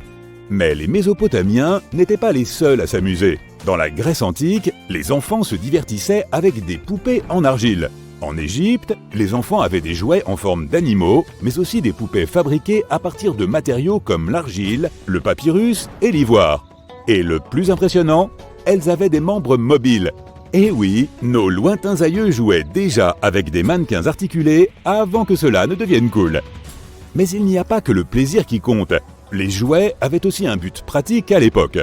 Mais les Mésopotamiens n'étaient pas les seuls à s'amuser. Dans la Grèce antique, les enfants se divertissaient avec des poupées en argile. En Égypte, les enfants avaient des jouets en forme d'animaux, mais aussi des poupées fabriquées à partir de matériaux comme l'argile, le papyrus et l'ivoire. Et le plus impressionnant, elles avaient des membres mobiles. Et oui, nos lointains aïeux jouaient déjà avec des mannequins articulés avant que cela ne devienne cool. Mais il n'y a pas que le plaisir qui compte. Les jouets avaient aussi un but pratique à l'époque.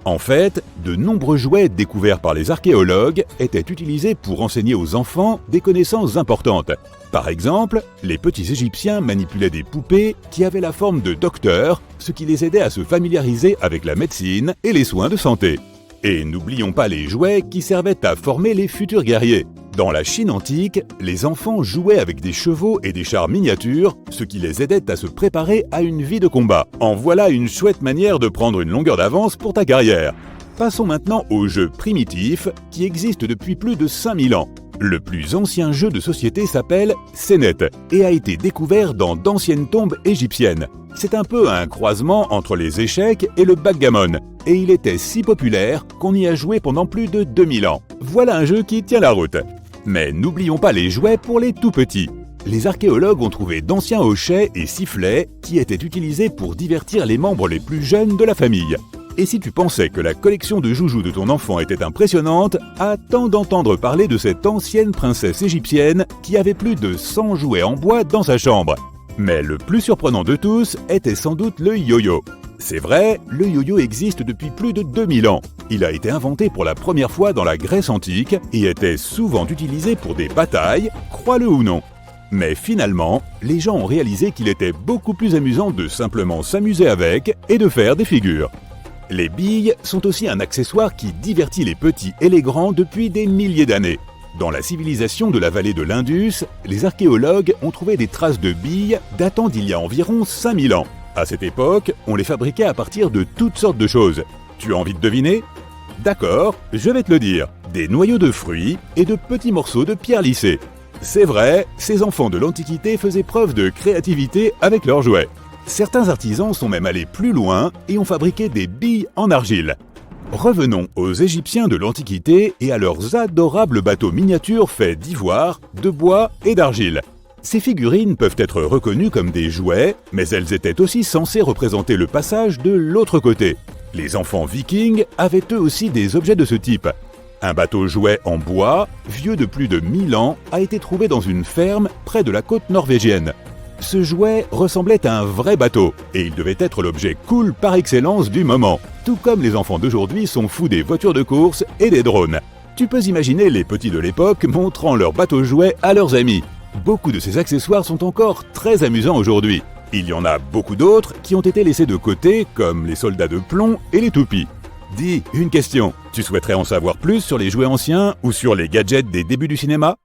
En fait, de nombreux jouets découverts par les archéologues étaient utilisés pour enseigner aux enfants des connaissances importantes. Par exemple, les petits Égyptiens manipulaient des poupées qui avaient la forme de docteurs, ce qui les aidait à se familiariser avec la médecine et les soins de santé. Et n'oublions pas les jouets qui servaient à former les futurs guerriers. Dans la Chine antique, les enfants jouaient avec des chevaux et des chars miniatures, ce qui les aidait à se préparer à une vie de combat. En voilà une chouette manière de prendre une longueur d'avance pour ta carrière. Passons maintenant aux jeux primitifs qui existent depuis plus de 5000 ans. Le plus ancien jeu de société s'appelle Senet et a été découvert dans d'anciennes tombes égyptiennes. C'est un peu un croisement entre les échecs et le backgammon, et il était si populaire qu'on y a joué pendant plus de 2000 ans. Voilà un jeu qui tient la route. Mais n'oublions pas les jouets pour les tout-petits. Les archéologues ont trouvé d'anciens hochets et sifflets qui étaient utilisés pour divertir les membres les plus jeunes de la famille. Et si tu pensais que la collection de joujoux de ton enfant était impressionnante, attends d'entendre parler de cette ancienne princesse égyptienne qui avait plus de 100 jouets en bois dans sa chambre. Mais le plus surprenant de tous était sans doute le yo-yo. C'est vrai, le yo-yo existe depuis plus de 2000 ans. Il a été inventé pour la première fois dans la Grèce antique et était souvent utilisé pour des batailles, crois-le ou non. Mais finalement, les gens ont réalisé qu'il était beaucoup plus amusant de simplement s'amuser avec et de faire des figures. Les billes sont aussi un accessoire qui divertit les petits et les grands depuis des milliers d'années. Dans la civilisation de la vallée de l'Indus, les archéologues ont trouvé des traces de billes datant d'il y a environ 5000 ans. À cette époque, on les fabriquait à partir de toutes sortes de choses. Tu as envie de deviner? D'accord, je vais te le dire. Des noyaux de fruits et de petits morceaux de pierre lissée. C'est vrai, ces enfants de l'Antiquité faisaient preuve de créativité avec leurs jouets. Certains artisans sont même allés plus loin et ont fabriqué des billes en argile. Revenons aux Égyptiens de l'Antiquité et à leurs adorables bateaux miniatures faits d'ivoire, de bois et d'argile. Ces figurines peuvent être reconnues comme des jouets, mais elles étaient aussi censées représenter le passage de l'autre côté. Les enfants vikings avaient eux aussi des objets de ce type. Un bateau-jouet en bois, vieux de plus de 1000 ans, a été trouvé dans une ferme près de la côte norvégienne. Ce jouet ressemblait à un vrai bateau, et il devait être l'objet cool par excellence du moment, tout comme les enfants d'aujourd'hui sont fous des voitures de course et des drones. Tu peux imaginer les petits de l'époque montrant leurs bateaux-jouets à leurs amis. Beaucoup de ces accessoires sont encore très amusants aujourd'hui. Il y en a beaucoup d'autres qui ont été laissés de côté, comme les soldats de plomb et les toupies. Dis, une question. Tu souhaiterais en savoir plus sur les jouets anciens ou sur les gadgets des débuts du cinéma?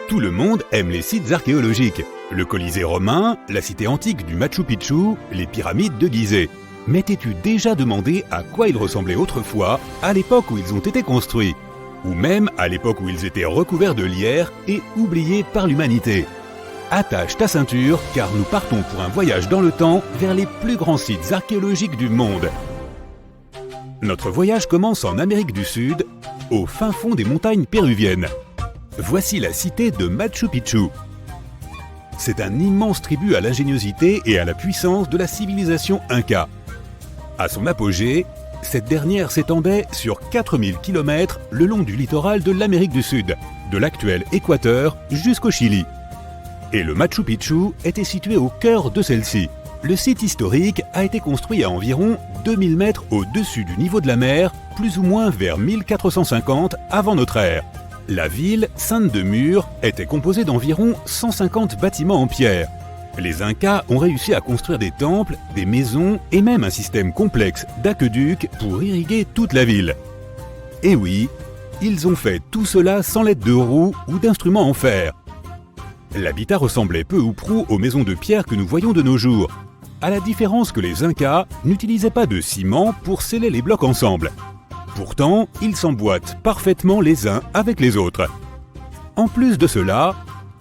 Tout le monde aime les sites archéologiques. Le Colisée romain, la cité antique du Machu Picchu, les pyramides de Gizeh. Mais t'es-tu déjà demandé à quoi ils ressemblaient autrefois, à l'époque où ils ont été construits? Ou même à l'époque où ils étaient recouverts de lierre et oubliés par l'humanité? Attache ta ceinture, car nous partons pour un voyage dans le temps vers les plus grands sites archéologiques du monde. Notre voyage commence en Amérique du Sud, au fin fond des montagnes péruviennes. Voici la cité de Machu Picchu. C'est un immense tribut à l'ingéniosité et à la puissance de la civilisation Inca. À son apogée, cette dernière s'étendait sur 4000 km le long du littoral de l'Amérique du Sud, de l'actuel Équateur jusqu'au Chili. Et le Machu Picchu était situé au cœur de celle-ci. Le site historique a été construit à environ 2000 mètres au-dessus du niveau de la mer, plus ou moins vers 1450 avant notre ère. La ville, ceinte de murs, était composée d'environ 150 bâtiments en pierre. Les Incas ont réussi à construire des temples, des maisons et même un système complexe d'aqueducs pour irriguer toute la ville. Et oui, ils ont fait tout cela sans l'aide de roues ou d'instruments en fer. L'habitat ressemblait peu ou prou aux maisons de pierre que nous voyons de nos jours, à la différence que les Incas n'utilisaient pas de ciment pour sceller les blocs ensemble. Pourtant, ils s'emboîtent parfaitement les uns avec les autres. En plus de cela,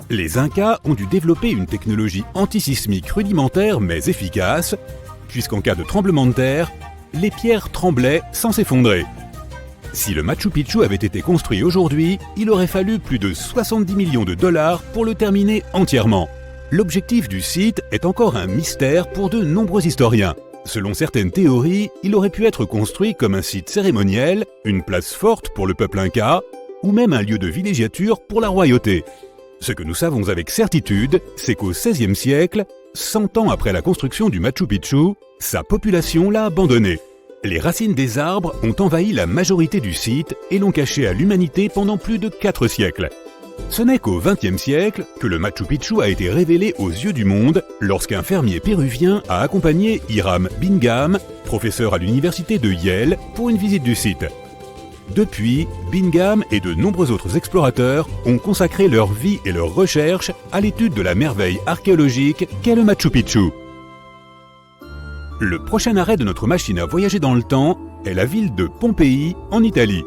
les Incas ont dû développer une technologie antisismique rudimentaire mais efficace, puisqu'en cas de tremblement de terre, les pierres tremblaient sans s'effondrer. Si le Machu Picchu avait été construit aujourd'hui, il aurait fallu plus de 70 millions de dollars pour le terminer entièrement. L'objectif du site est encore un mystère pour de nombreux historiens. Selon certaines théories, il aurait pu être construit comme un site cérémoniel, une place forte pour le peuple inca, ou même un lieu de villégiature pour la royauté. Ce que nous savons avec certitude, c'est qu'au XVIe siècle, 100 ans après la construction du Machu Picchu, sa population l'a abandonné. Les racines des arbres ont envahi la majorité du site et l'ont caché à l'humanité pendant plus de 4 siècles. Ce n'est qu'au XXe siècle que le Machu Picchu a été révélé aux yeux du monde lorsqu'un fermier péruvien a accompagné Hiram Bingham, professeur à l'université de Yale, pour une visite du site. Depuis, Bingham et de nombreux autres explorateurs ont consacré leur vie et leurs recherches à l'étude de la merveille archéologique qu'est le Machu Picchu. Le prochain arrêt de notre machine à voyager dans le temps est la ville de Pompéi, en Italie.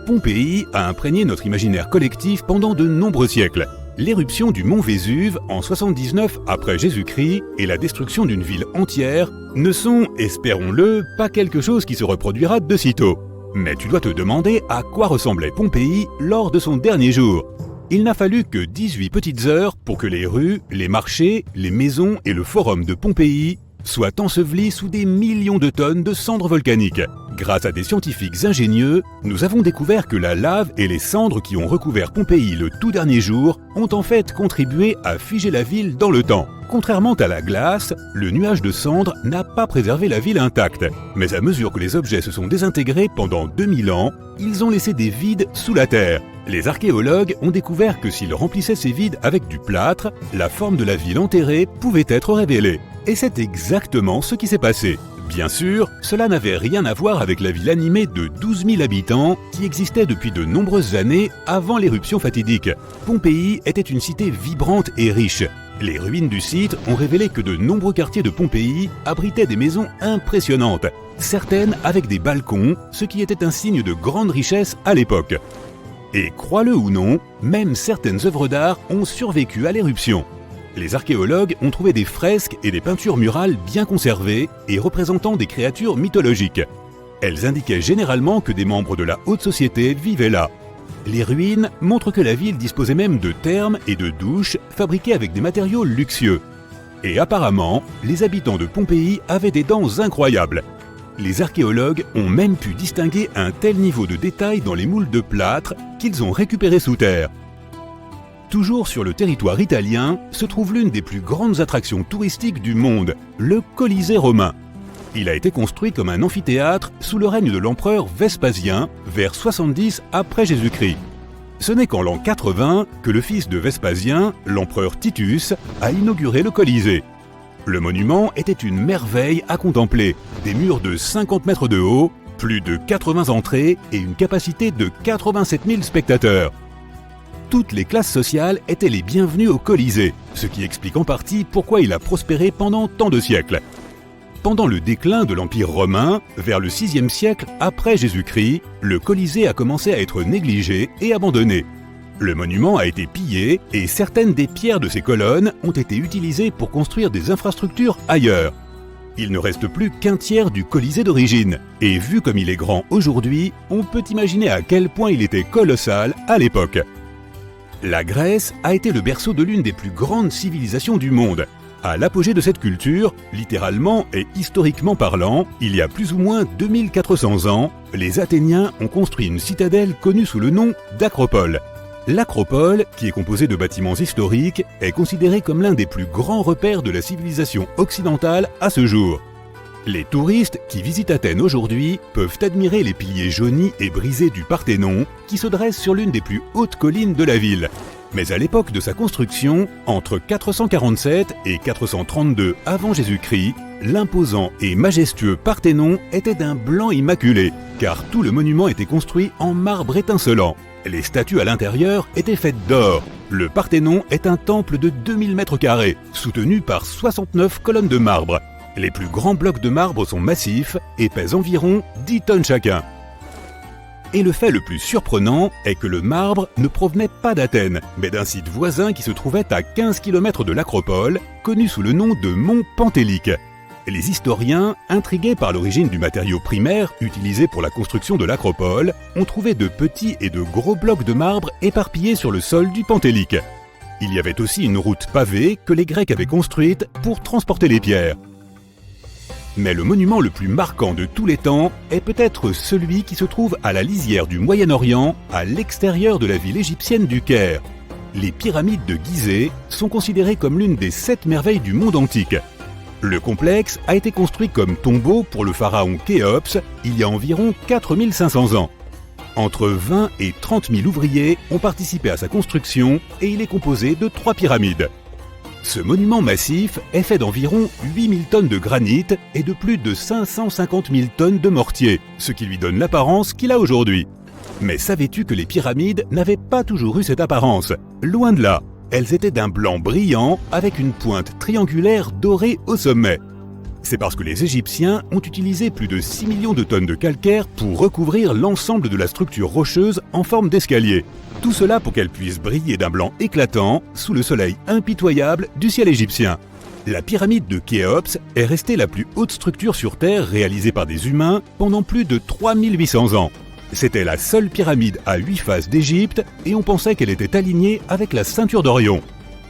Pompéi a imprégné notre imaginaire collectif pendant de nombreux siècles. L'éruption du mont Vésuve en 79 après Jésus-Christ et la destruction d'une ville entière ne sont, espérons-le, pas quelque chose qui se reproduira de sitôt. Mais tu dois te demander à quoi ressemblait Pompéi lors de son dernier jour. Il n'a fallu que 18 petites heures pour que les rues, les marchés, les maisons et le forum de Pompéi soient ensevelis sous des millions de tonnes de cendres volcaniques. Grâce à des scientifiques ingénieux, nous avons découvert que la lave et les cendres qui ont recouvert Pompéi le tout dernier jour ont en fait contribué à figer la ville dans le temps. Contrairement à la glace, le nuage de cendres n'a pas préservé la ville intacte. Mais à mesure que les objets se sont désintégrés pendant 2000 ans, ils ont laissé des vides sous la terre. Les archéologues ont découvert que s'ils remplissaient ces vides avec du plâtre, la forme de la ville enterrée pouvait être révélée. Et c'est exactement ce qui s'est passé. Bien sûr, cela n'avait rien à voir avec la ville animée de 12 000 habitants qui existait depuis de nombreuses années avant l'éruption fatidique. Pompéi était une cité vibrante et riche. Les ruines du site ont révélé que de nombreux quartiers de Pompéi abritaient des maisons impressionnantes, certaines avec des balcons, ce qui était un signe de grande richesse à l'époque. Et crois-le ou non, même certaines œuvres d'art ont survécu à l'éruption. Les archéologues ont trouvé des fresques et des peintures murales bien conservées et représentant des créatures mythologiques. Elles indiquaient généralement que des membres de la haute société vivaient là. Les ruines montrent que la ville disposait même de thermes et de douches fabriquées avec des matériaux luxueux. Et apparemment, les habitants de Pompéi avaient des dents incroyables. Les archéologues ont même pu distinguer un tel niveau de détail dans les moules de plâtre qu'ils ont récupérés sous terre. Toujours sur le territoire italien se trouve l'une des plus grandes attractions touristiques du monde, le Colisée romain. Il a été construit comme un amphithéâtre sous le règne de l'empereur Vespasien vers 70 après Jésus-Christ. Ce n'est qu'en l'an 80 que le fils de Vespasien, l'empereur Titus, a inauguré le Colisée. Le monument était une merveille à contempler. Des murs de 50 mètres de haut, plus de 80 entrées et une capacité de 87 000 spectateurs. Toutes les classes sociales étaient les bienvenues au Colisée, ce qui explique en partie pourquoi il a prospéré pendant tant de siècles. Pendant le déclin de l'Empire romain, vers le VIe siècle après Jésus-Christ, le Colisée a commencé à être négligé et abandonné. Le monument a été pillé et certaines des pierres de ses colonnes ont été utilisées pour construire des infrastructures ailleurs. Il ne reste plus qu'un tiers du Colisée d'origine, et vu comme il est grand aujourd'hui, on peut imaginer à quel point il était colossal à l'époque. La Grèce a été le berceau de l'une des plus grandes civilisations du monde. À l'apogée de cette culture, littéralement et historiquement parlant, il y a plus ou moins 2400 ans, les Athéniens ont construit une citadelle connue sous le nom d'Acropole. L'Acropole, qui est composée de bâtiments historiques, est considérée comme l'un des plus grands repères de la civilisation occidentale à ce jour. Les touristes qui visitent Athènes aujourd'hui peuvent admirer les piliers jaunis et brisés du Parthénon, qui se dressent sur l'une des plus hautes collines de la ville. Mais à l'époque de sa construction, entre 447 et 432 avant Jésus-Christ, l'imposant et majestueux Parthénon était d'un blanc immaculé, car tout le monument était construit en marbre étincelant. Les statues à l'intérieur étaient faites d'or. Le Parthénon est un temple de 2000 mètres carrés, soutenu par 69 colonnes de marbre. Les plus grands blocs de marbre sont massifs et pèsent environ 10 tonnes chacun. Et le fait le plus surprenant est que le marbre ne provenait pas d'Athènes, mais d'un site voisin qui se trouvait à 15 km de l'Acropole, connu sous le nom de Mont Pentélique. Les historiens, intrigués par l'origine du matériau primaire utilisé pour la construction de l'Acropole, ont trouvé de petits et de gros blocs de marbre éparpillés sur le sol du Pentélique. Il y avait aussi une route pavée que les Grecs avaient construite pour transporter les pierres. Mais le monument le plus marquant de tous les temps est peut-être celui qui se trouve à la lisière du Moyen-Orient, à l'extérieur de la ville égyptienne du Caire. Les pyramides de Gizeh sont considérées comme l'une des 7 merveilles du monde antique. Le complexe a été construit comme tombeau pour le pharaon Khéops il y a environ 4500 ans. Entre 20 et 30 000 ouvriers ont participé à sa construction et il est composé de 3 pyramides. Ce monument massif est fait d'environ 8000 tonnes de granit et de plus de 550 000 tonnes de mortier, ce qui lui donne l'apparence qu'il a aujourd'hui. Mais savais-tu que les pyramides n'avaient pas toujours eu cette apparence? Loin de là, elles étaient d'un blanc brillant avec une pointe triangulaire dorée au sommet. C'est parce que les Égyptiens ont utilisé plus de 6 millions de tonnes de calcaire pour recouvrir l'ensemble de la structure rocheuse en forme d'escalier. Tout cela pour qu'elle puisse briller d'un blanc éclatant sous le soleil impitoyable du ciel égyptien. La pyramide de Khéops est restée la plus haute structure sur Terre réalisée par des humains pendant plus de 3800 ans. C'était la seule pyramide à 8 faces d'Égypte et on pensait qu'elle était alignée avec la ceinture d'Orion.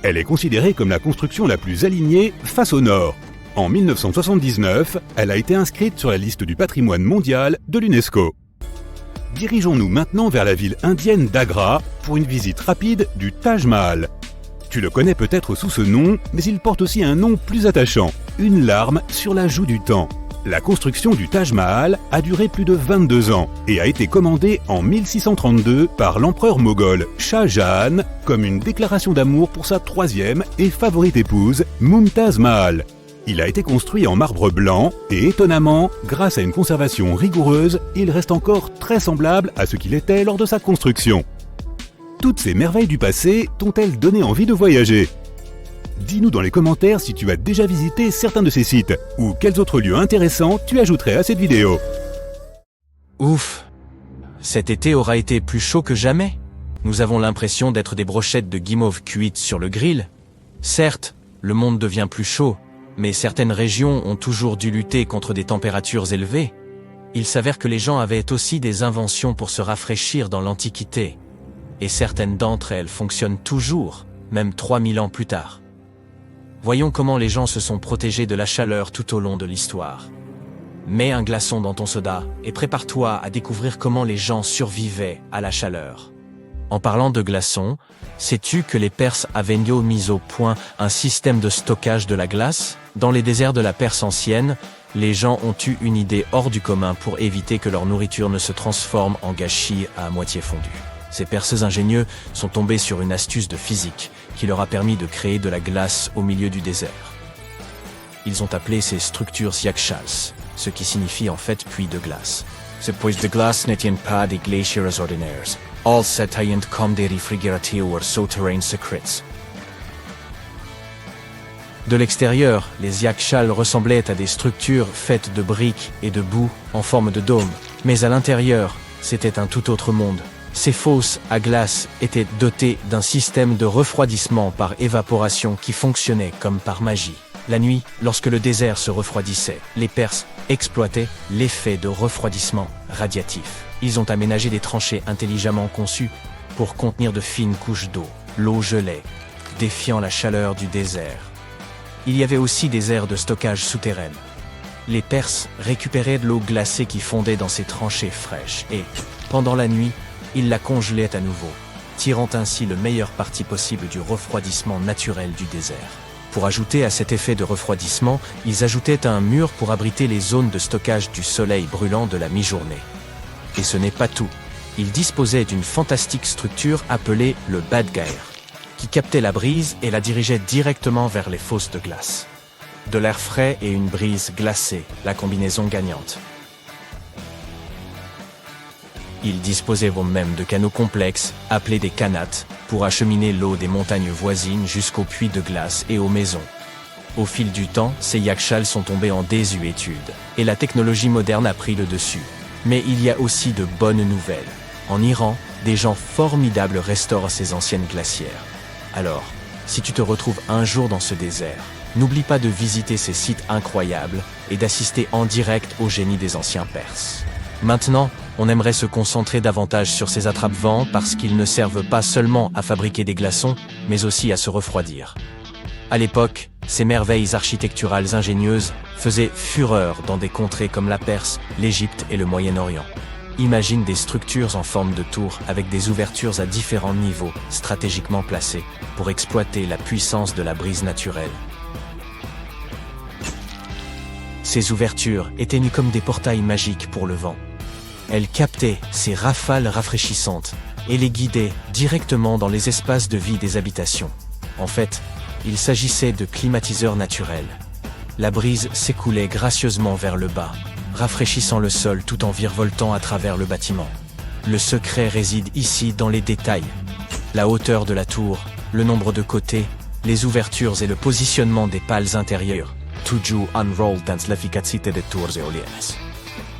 Elle est considérée comme la construction la plus alignée face au nord. En 1979, elle a été inscrite sur la liste du patrimoine mondial de l'UNESCO. Dirigeons-nous maintenant vers la ville indienne d'Agra pour une visite rapide du Taj Mahal. Tu le connais peut-être sous ce nom, mais il porte aussi un nom plus attachant, une larme sur la joue du temps. La construction du Taj Mahal a duré plus de 22 ans et a été commandée en 1632 par l'empereur moghol Shah Jahan comme une déclaration d'amour pour sa troisième et favorite épouse, Mumtaz Mahal. Il a été construit en marbre blanc et étonnamment, grâce à une conservation rigoureuse, il reste encore très semblable à ce qu'il était lors de sa construction. Toutes ces merveilles du passé t'ont-elles donné envie de voyager? Dis-nous dans les commentaires si tu as déjà visité certains de ces sites ou quels autres lieux intéressants tu ajouterais à cette vidéo. Ouf! Cet été aura été plus chaud que jamais. Nous avons l'impression d'être des brochettes de guimauve cuites sur le grill. Certes, le monde devient plus chaud, mais certaines régions ont toujours dû lutter contre des températures élevées. Il s'avère que les gens avaient aussi des inventions pour se rafraîchir dans l'Antiquité. Et certaines d'entre elles fonctionnent toujours, même 3000 ans plus tard. Voyons comment les gens se sont protégés de la chaleur tout au long de l'histoire. Mets un glaçon dans ton soda et prépare-toi à découvrir comment les gens survivaient à la chaleur. En parlant de glaçons, sais-tu que les Perses avaient mis au point un système de stockage de la glace? Dans les déserts de la Perse ancienne, Les gens ont eu une idée hors du commun pour éviter que leur nourriture ne se transforme en gâchis à moitié fondu. Ces perceurs ingénieux sont tombés sur une astuce de physique qui leur a permis de créer de la glace au milieu du désert. Ils ont appelé ces structures yakshals, ce qui signifie en fait puits de glace. Ces puits de glace n'étaient pas des glaciers ordinaires. Ils s'étaient comme des réfrigérateurs souterrains secrets. De l'extérieur, les yakshals ressemblaient à des structures faites de briques et de boue en forme de dôme. Mais à l'intérieur, c'était un tout autre monde. Ces fosses à glace étaient dotées d'un système de refroidissement par évaporation qui fonctionnait comme par magie. La nuit, lorsque le désert se refroidissait, les Perses exploitaient l'effet de refroidissement radiatif. Ils ont aménagé des tranchées intelligemment conçues pour contenir de fines couches d'eau. L'eau gelait, défiant la chaleur du désert. Il y avait aussi des aires de stockage souterraines. Les Perses récupéraient de l'eau glacée qui fondait dans ces tranchées fraîches et, pendant la nuit, ils la congelaient à nouveau, tirant ainsi le meilleur parti possible du refroidissement naturel du désert. Pour ajouter à cet effet de refroidissement, ils ajoutaient un mur pour abriter les zones de stockage du soleil brûlant de la mi-journée. Et ce n'est pas tout. Ils disposaient d'une fantastique structure appelée le Badgair, qui captait la brise et la dirigeait directement vers les fosses de glace. De l'air frais et une brise glacée, la combinaison gagnante. Ils disposaient même de canaux complexes, appelés des kanats, pour acheminer l'eau des montagnes voisines jusqu'aux puits de glace et aux maisons. Au fil du temps, ces yakshals sont tombés en désuétude, et la technologie moderne a pris le dessus. Mais il y a aussi de bonnes nouvelles. En Iran, des gens formidables restaurent ces anciennes glacières. Alors, si tu te retrouves un jour dans ce désert, n'oublie pas de visiter ces sites incroyables et d'assister en direct au génie des anciens Perses. Maintenant, on aimerait se concentrer davantage sur ces attrape-vents parce qu'ils ne servent pas seulement à fabriquer des glaçons, mais aussi à se refroidir. À l'époque, ces merveilles architecturales ingénieuses faisaient fureur dans des contrées comme la Perse, l'Égypte et le Moyen-Orient. Imagine des structures en forme de tour avec des ouvertures à différents niveaux, stratégiquement placées, pour exploiter la puissance de la brise naturelle. Ces ouvertures étaient nues comme des portails magiques pour le vent. Elles captaient ces rafales rafraîchissantes et les guidaient directement dans les espaces de vie des habitations. En fait, il s'agissait de climatiseurs naturels. La brise s'écoulait gracieusement vers le bas, rafraîchissant le sol tout en virevoltant à travers le bâtiment. Le secret réside ici dans les détails. La hauteur de la tour, le nombre de côtés, les ouvertures et le positionnement des pales intérieures. Tout joue unrolled dans l'efficacité des tours éoliennes.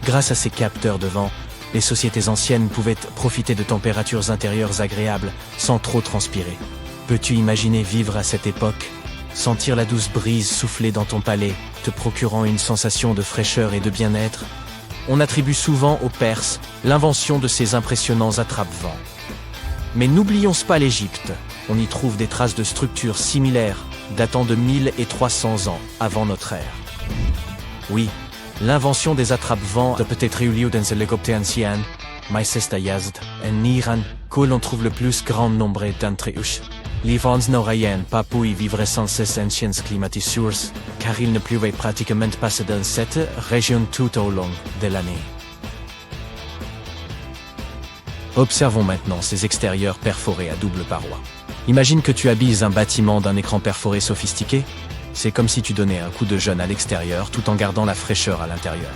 Grâce à ces capteurs de vent, les sociétés anciennes pouvaient profiter de températures intérieures agréables sans trop transpirer. Peux-tu imaginer vivre à cette époque? Sentir la douce brise souffler dans ton palais, te procurant une sensation de fraîcheur et de bien-être? On attribue souvent aux Perses l'invention de ces impressionnants attrape-vents. Mais n'oublions pas l'Égypte. On y trouve des traces de structures similaires, datant de 1300 ans avant notre ère. Oui, l'invention des attrape-vents a peut-être eu lieu dans l'Égypte ancienne, mais c'est à Yazd, en Iran, que l'on trouve le plus grand nombre d'entre eux. Les vents n'auraient pas pu vivre sans ces anciennes climatiseurs, car il ne pleuvait pratiquement pas dans cette région tout au long de l'année. Observons maintenant ces extérieurs perforés à double paroi. Imagine que tu habilles un bâtiment d'un écran perforé sophistiqué. C'est comme si tu donnais un coup de jeûne à l'extérieur tout en gardant la fraîcheur à l'intérieur.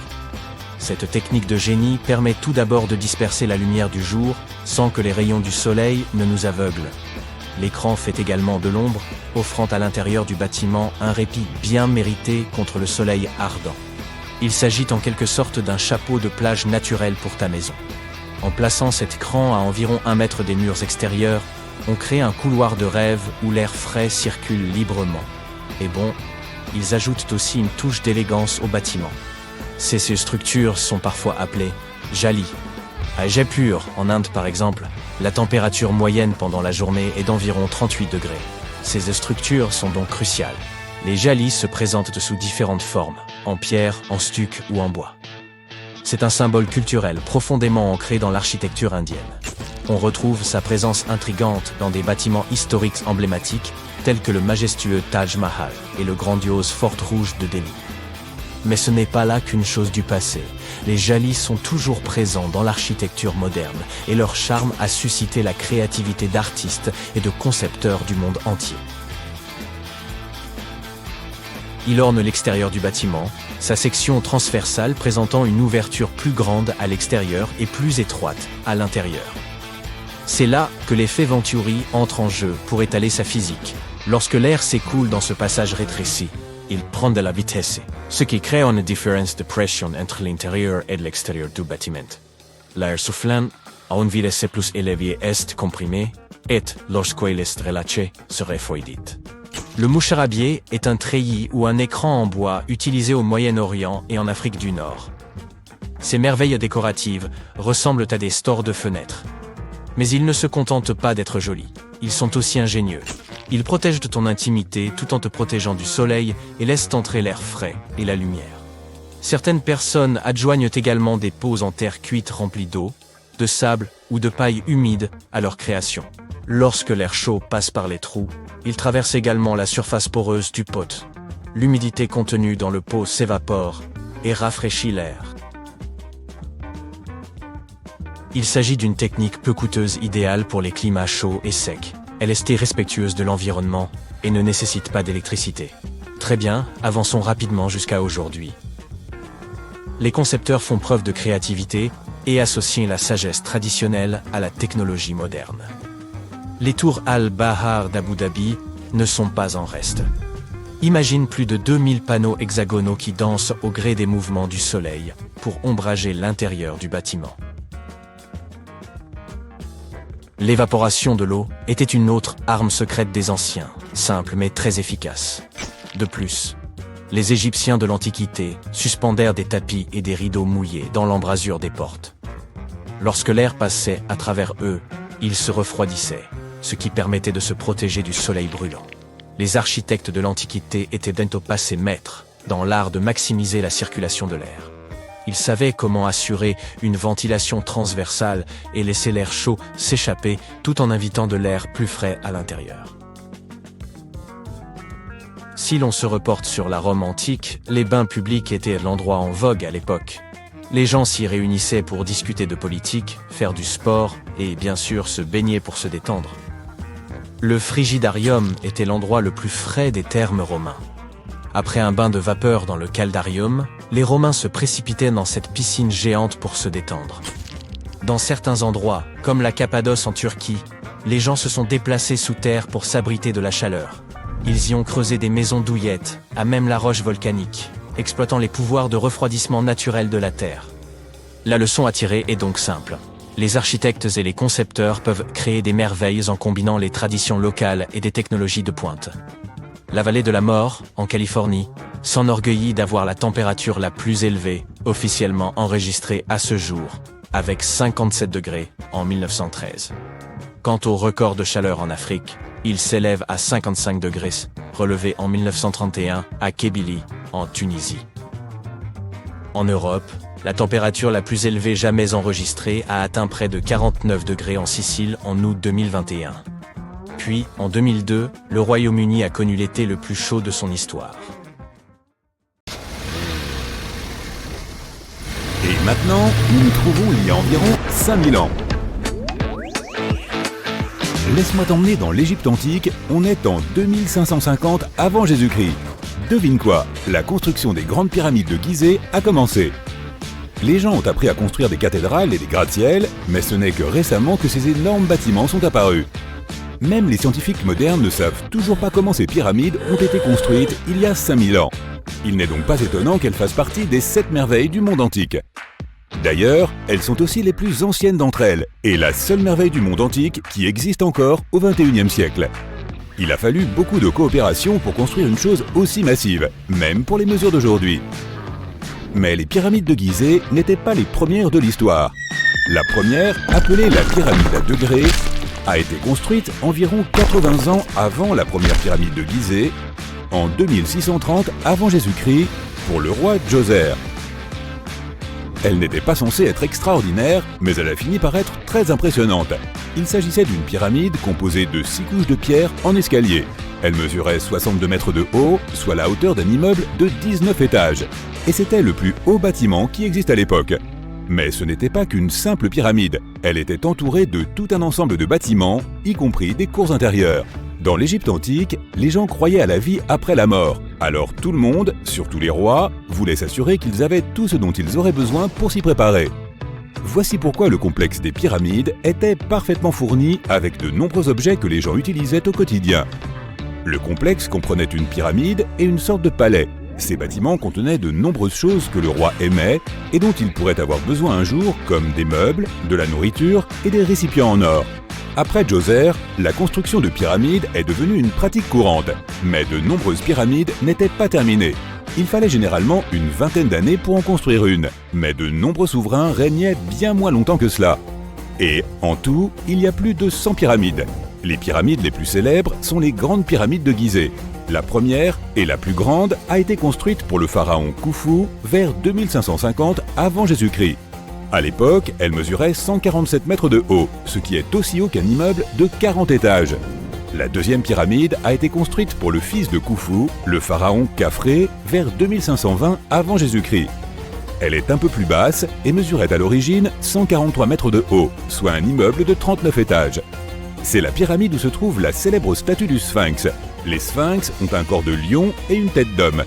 Cette technique de génie permet tout d'abord de disperser la lumière du jour sans que les rayons du soleil ne nous aveuglent. L'écran fait également de l'ombre, offrant à l'intérieur du bâtiment un répit bien mérité contre le soleil ardent. Il s'agit en quelque sorte d'un chapeau de plage naturel pour ta maison. En plaçant cet écran à environ 1 mètre des murs extérieurs, on crée un couloir de rêve où l'air frais circule librement. Et bon, ils ajoutent aussi une touche d'élégance au bâtiment. Ces structures sont parfois appelées jali. À Jaipur, en Inde par exemple, la température moyenne pendant la journée est d'environ 38 degrés. Ces structures sont donc cruciales. Les jalis se présentent sous différentes formes, en pierre, en stuc ou en bois. C'est un symbole culturel profondément ancré dans l'architecture indienne. On retrouve sa présence intrigante dans des bâtiments historiques emblématiques tels que le majestueux Taj Mahal et le grandiose Fort Rouge de Delhi. Mais ce n'est pas là qu'une chose du passé. Les jalis sont toujours présents dans l'architecture moderne et leur charme a suscité la créativité d'artistes et de concepteurs du monde entier. Il orne l'extérieur du bâtiment, sa section transversale présentant une ouverture plus grande à l'extérieur et plus étroite à l'intérieur. C'est là que l'effet Venturi entre en jeu pour étaler sa physique. Lorsque l'air s'écoule dans ce passage rétréci, il prend de la vitesse, ce qui crée une différence de pression entre l'intérieur et l'extérieur du bâtiment. L'air soufflant à une vitesse plus élevée est comprimé, et lorsqu'il est relâché, se refroidit. Le moucharabier est un treillis ou un écran en bois utilisé au Moyen-Orient et en Afrique du Nord. Ces merveilles décoratives ressemblent à des stores de fenêtres. Mais ils ne se contentent pas d'être jolis, ils sont aussi ingénieux. Ils protègent de ton intimité tout en te protégeant du soleil et laissent entrer l'air frais et la lumière. Certaines personnes adjoignent également des pots en terre cuite remplis d'eau, de sable ou de paille humide à leur création. Lorsque l'air chaud passe par les trous, il traverse également la surface poreuse du pot. L'humidité contenue dans le pot s'évapore et rafraîchit l'air. Il s'agit d'une technique peu coûteuse idéale pour les climats chauds et secs. Elle est respectueuse de l'environnement et ne nécessite pas d'électricité. Très bien, avançons rapidement jusqu'à aujourd'hui. Les concepteurs font preuve de créativité et associent la sagesse traditionnelle à la technologie moderne. Les tours Al-Bahar d'Abu Dhabi ne sont pas en reste. Imagine plus de 2000 panneaux hexagonaux qui dansent au gré des mouvements du soleil pour ombrager l'intérieur du bâtiment. L'évaporation de l'eau était une autre arme secrète des anciens, simple mais très efficace. De plus, les Égyptiens de l'Antiquité suspendèrent des tapis et des rideaux mouillés dans l'embrasure des portes. Lorsque l'air passait à travers eux, ils se refroidissaient, ce qui permettait de se protéger du soleil brûlant. Les architectes de l'Antiquité étaient bientôt passés maîtres dans l'art de maximiser la circulation de l'air. Ils savaient comment assurer une ventilation transversale et laisser l'air chaud s'échapper tout en invitant de l'air plus frais à l'intérieur. Si l'on se reporte sur la Rome antique, les bains publics étaient l'endroit en vogue à l'époque. Les gens s'y réunissaient pour discuter de politique, faire du sport et bien sûr se baigner pour se détendre. Le frigidarium était l'endroit le plus frais des thermes romains. Après un bain de vapeur dans le caldarium, les Romains se précipitaient dans cette piscine géante pour se détendre. Dans certains endroits, comme la Cappadoce en Turquie, les gens se sont déplacés sous terre pour s'abriter de la chaleur. Ils y ont creusé des maisons douillettes, à même la roche volcanique, exploitant les pouvoirs de refroidissement naturel de la Terre. La leçon à tirer est donc simple. Les architectes et les concepteurs peuvent créer des merveilles en combinant les traditions locales et des technologies de pointe. La vallée de la mort, en Californie, s'enorgueillit d'avoir la température la plus élevée, officiellement enregistrée à ce jour, avec 57 degrés en 1913. Quant au record de chaleur en Afrique, il s'élève à 55 degrés, relevé en 1931 à Kébili, en Tunisie. En Europe, la température la plus élevée jamais enregistrée a atteint près de 49 degrés en Sicile en août 2021. Puis, en 2002, le Royaume-Uni a connu l'été le plus chaud de son histoire. Et maintenant, nous nous trouvons il y a environ 5000 ans. Laisse-moi t'emmener dans l'Égypte antique, on est en 2550 avant Jésus-Christ. Devine quoi, la construction des grandes pyramides de Gizeh a commencé. Les gens ont appris à construire des cathédrales et des gratte-ciel, mais ce n'est que récemment que ces énormes bâtiments sont apparus. Même les scientifiques modernes ne savent toujours pas comment ces pyramides ont été construites il y a 5000 ans. Il n'est donc pas étonnant qu'elles fassent partie des 7 merveilles du monde antique. D'ailleurs, elles sont aussi les plus anciennes d'entre elles, et la seule merveille du monde antique qui existe encore au XXIe siècle. Il a fallu beaucoup de coopération pour construire une chose aussi massive, même pour les mesures d'aujourd'hui. Mais les pyramides de Gizeh n'étaient pas les premières de l'histoire. La première, appelée la pyramide à degrés, a été construite environ 80 ans avant la première pyramide de Gizeh, en 2630 avant Jésus-Christ, pour le roi Djoser. Elle n'était pas censée être extraordinaire, mais elle a fini par être très impressionnante. Il s'agissait d'une pyramide composée de 6 couches de pierre en escalier. Elle mesurait 62 mètres de haut, soit la hauteur d'un immeuble de 19 étages. Et c'était le plus haut bâtiment qui existe à l'époque. Mais ce n'était pas qu'une simple pyramide. Elle était entourée de tout un ensemble de bâtiments, y compris des cours intérieures. Dans l'Égypte antique, les gens croyaient à la vie après la mort. Alors tout le monde, surtout les rois, voulait s'assurer qu'ils avaient tout ce dont ils auraient besoin pour s'y préparer. Voici pourquoi le complexe des pyramides était parfaitement fourni avec de nombreux objets que les gens utilisaient au quotidien. Le complexe comprenait une pyramide et une sorte de palais. Ces bâtiments contenaient de nombreuses choses que le roi aimait et dont il pourrait avoir besoin un jour, comme des meubles, de la nourriture et des récipients en or. Après Djoser, la construction de pyramides est devenue une pratique courante, mais de nombreuses pyramides n'étaient pas terminées. Il fallait généralement une vingtaine d'années pour en construire une, mais de nombreux souverains régnaient bien moins longtemps que cela. Et en tout, il y a plus de 100 pyramides. Les pyramides les plus célèbres sont les grandes pyramides de Gizeh. La première, et la plus grande, a été construite pour le pharaon Khufu vers 2550 avant Jésus-Christ. À l'époque, elle mesurait 147 mètres de haut, ce qui est aussi haut qu'un immeuble de 40 étages. La deuxième pyramide a été construite pour le fils de Khufu, le pharaon Khafré, vers 2520 avant Jésus-Christ. Elle est un peu plus basse et mesurait à l'origine 143 mètres de haut, soit un immeuble de 39 étages. C'est la pyramide où se trouve la célèbre statue du Sphinx. Les Sphinx ont un corps de lion et une tête d'homme.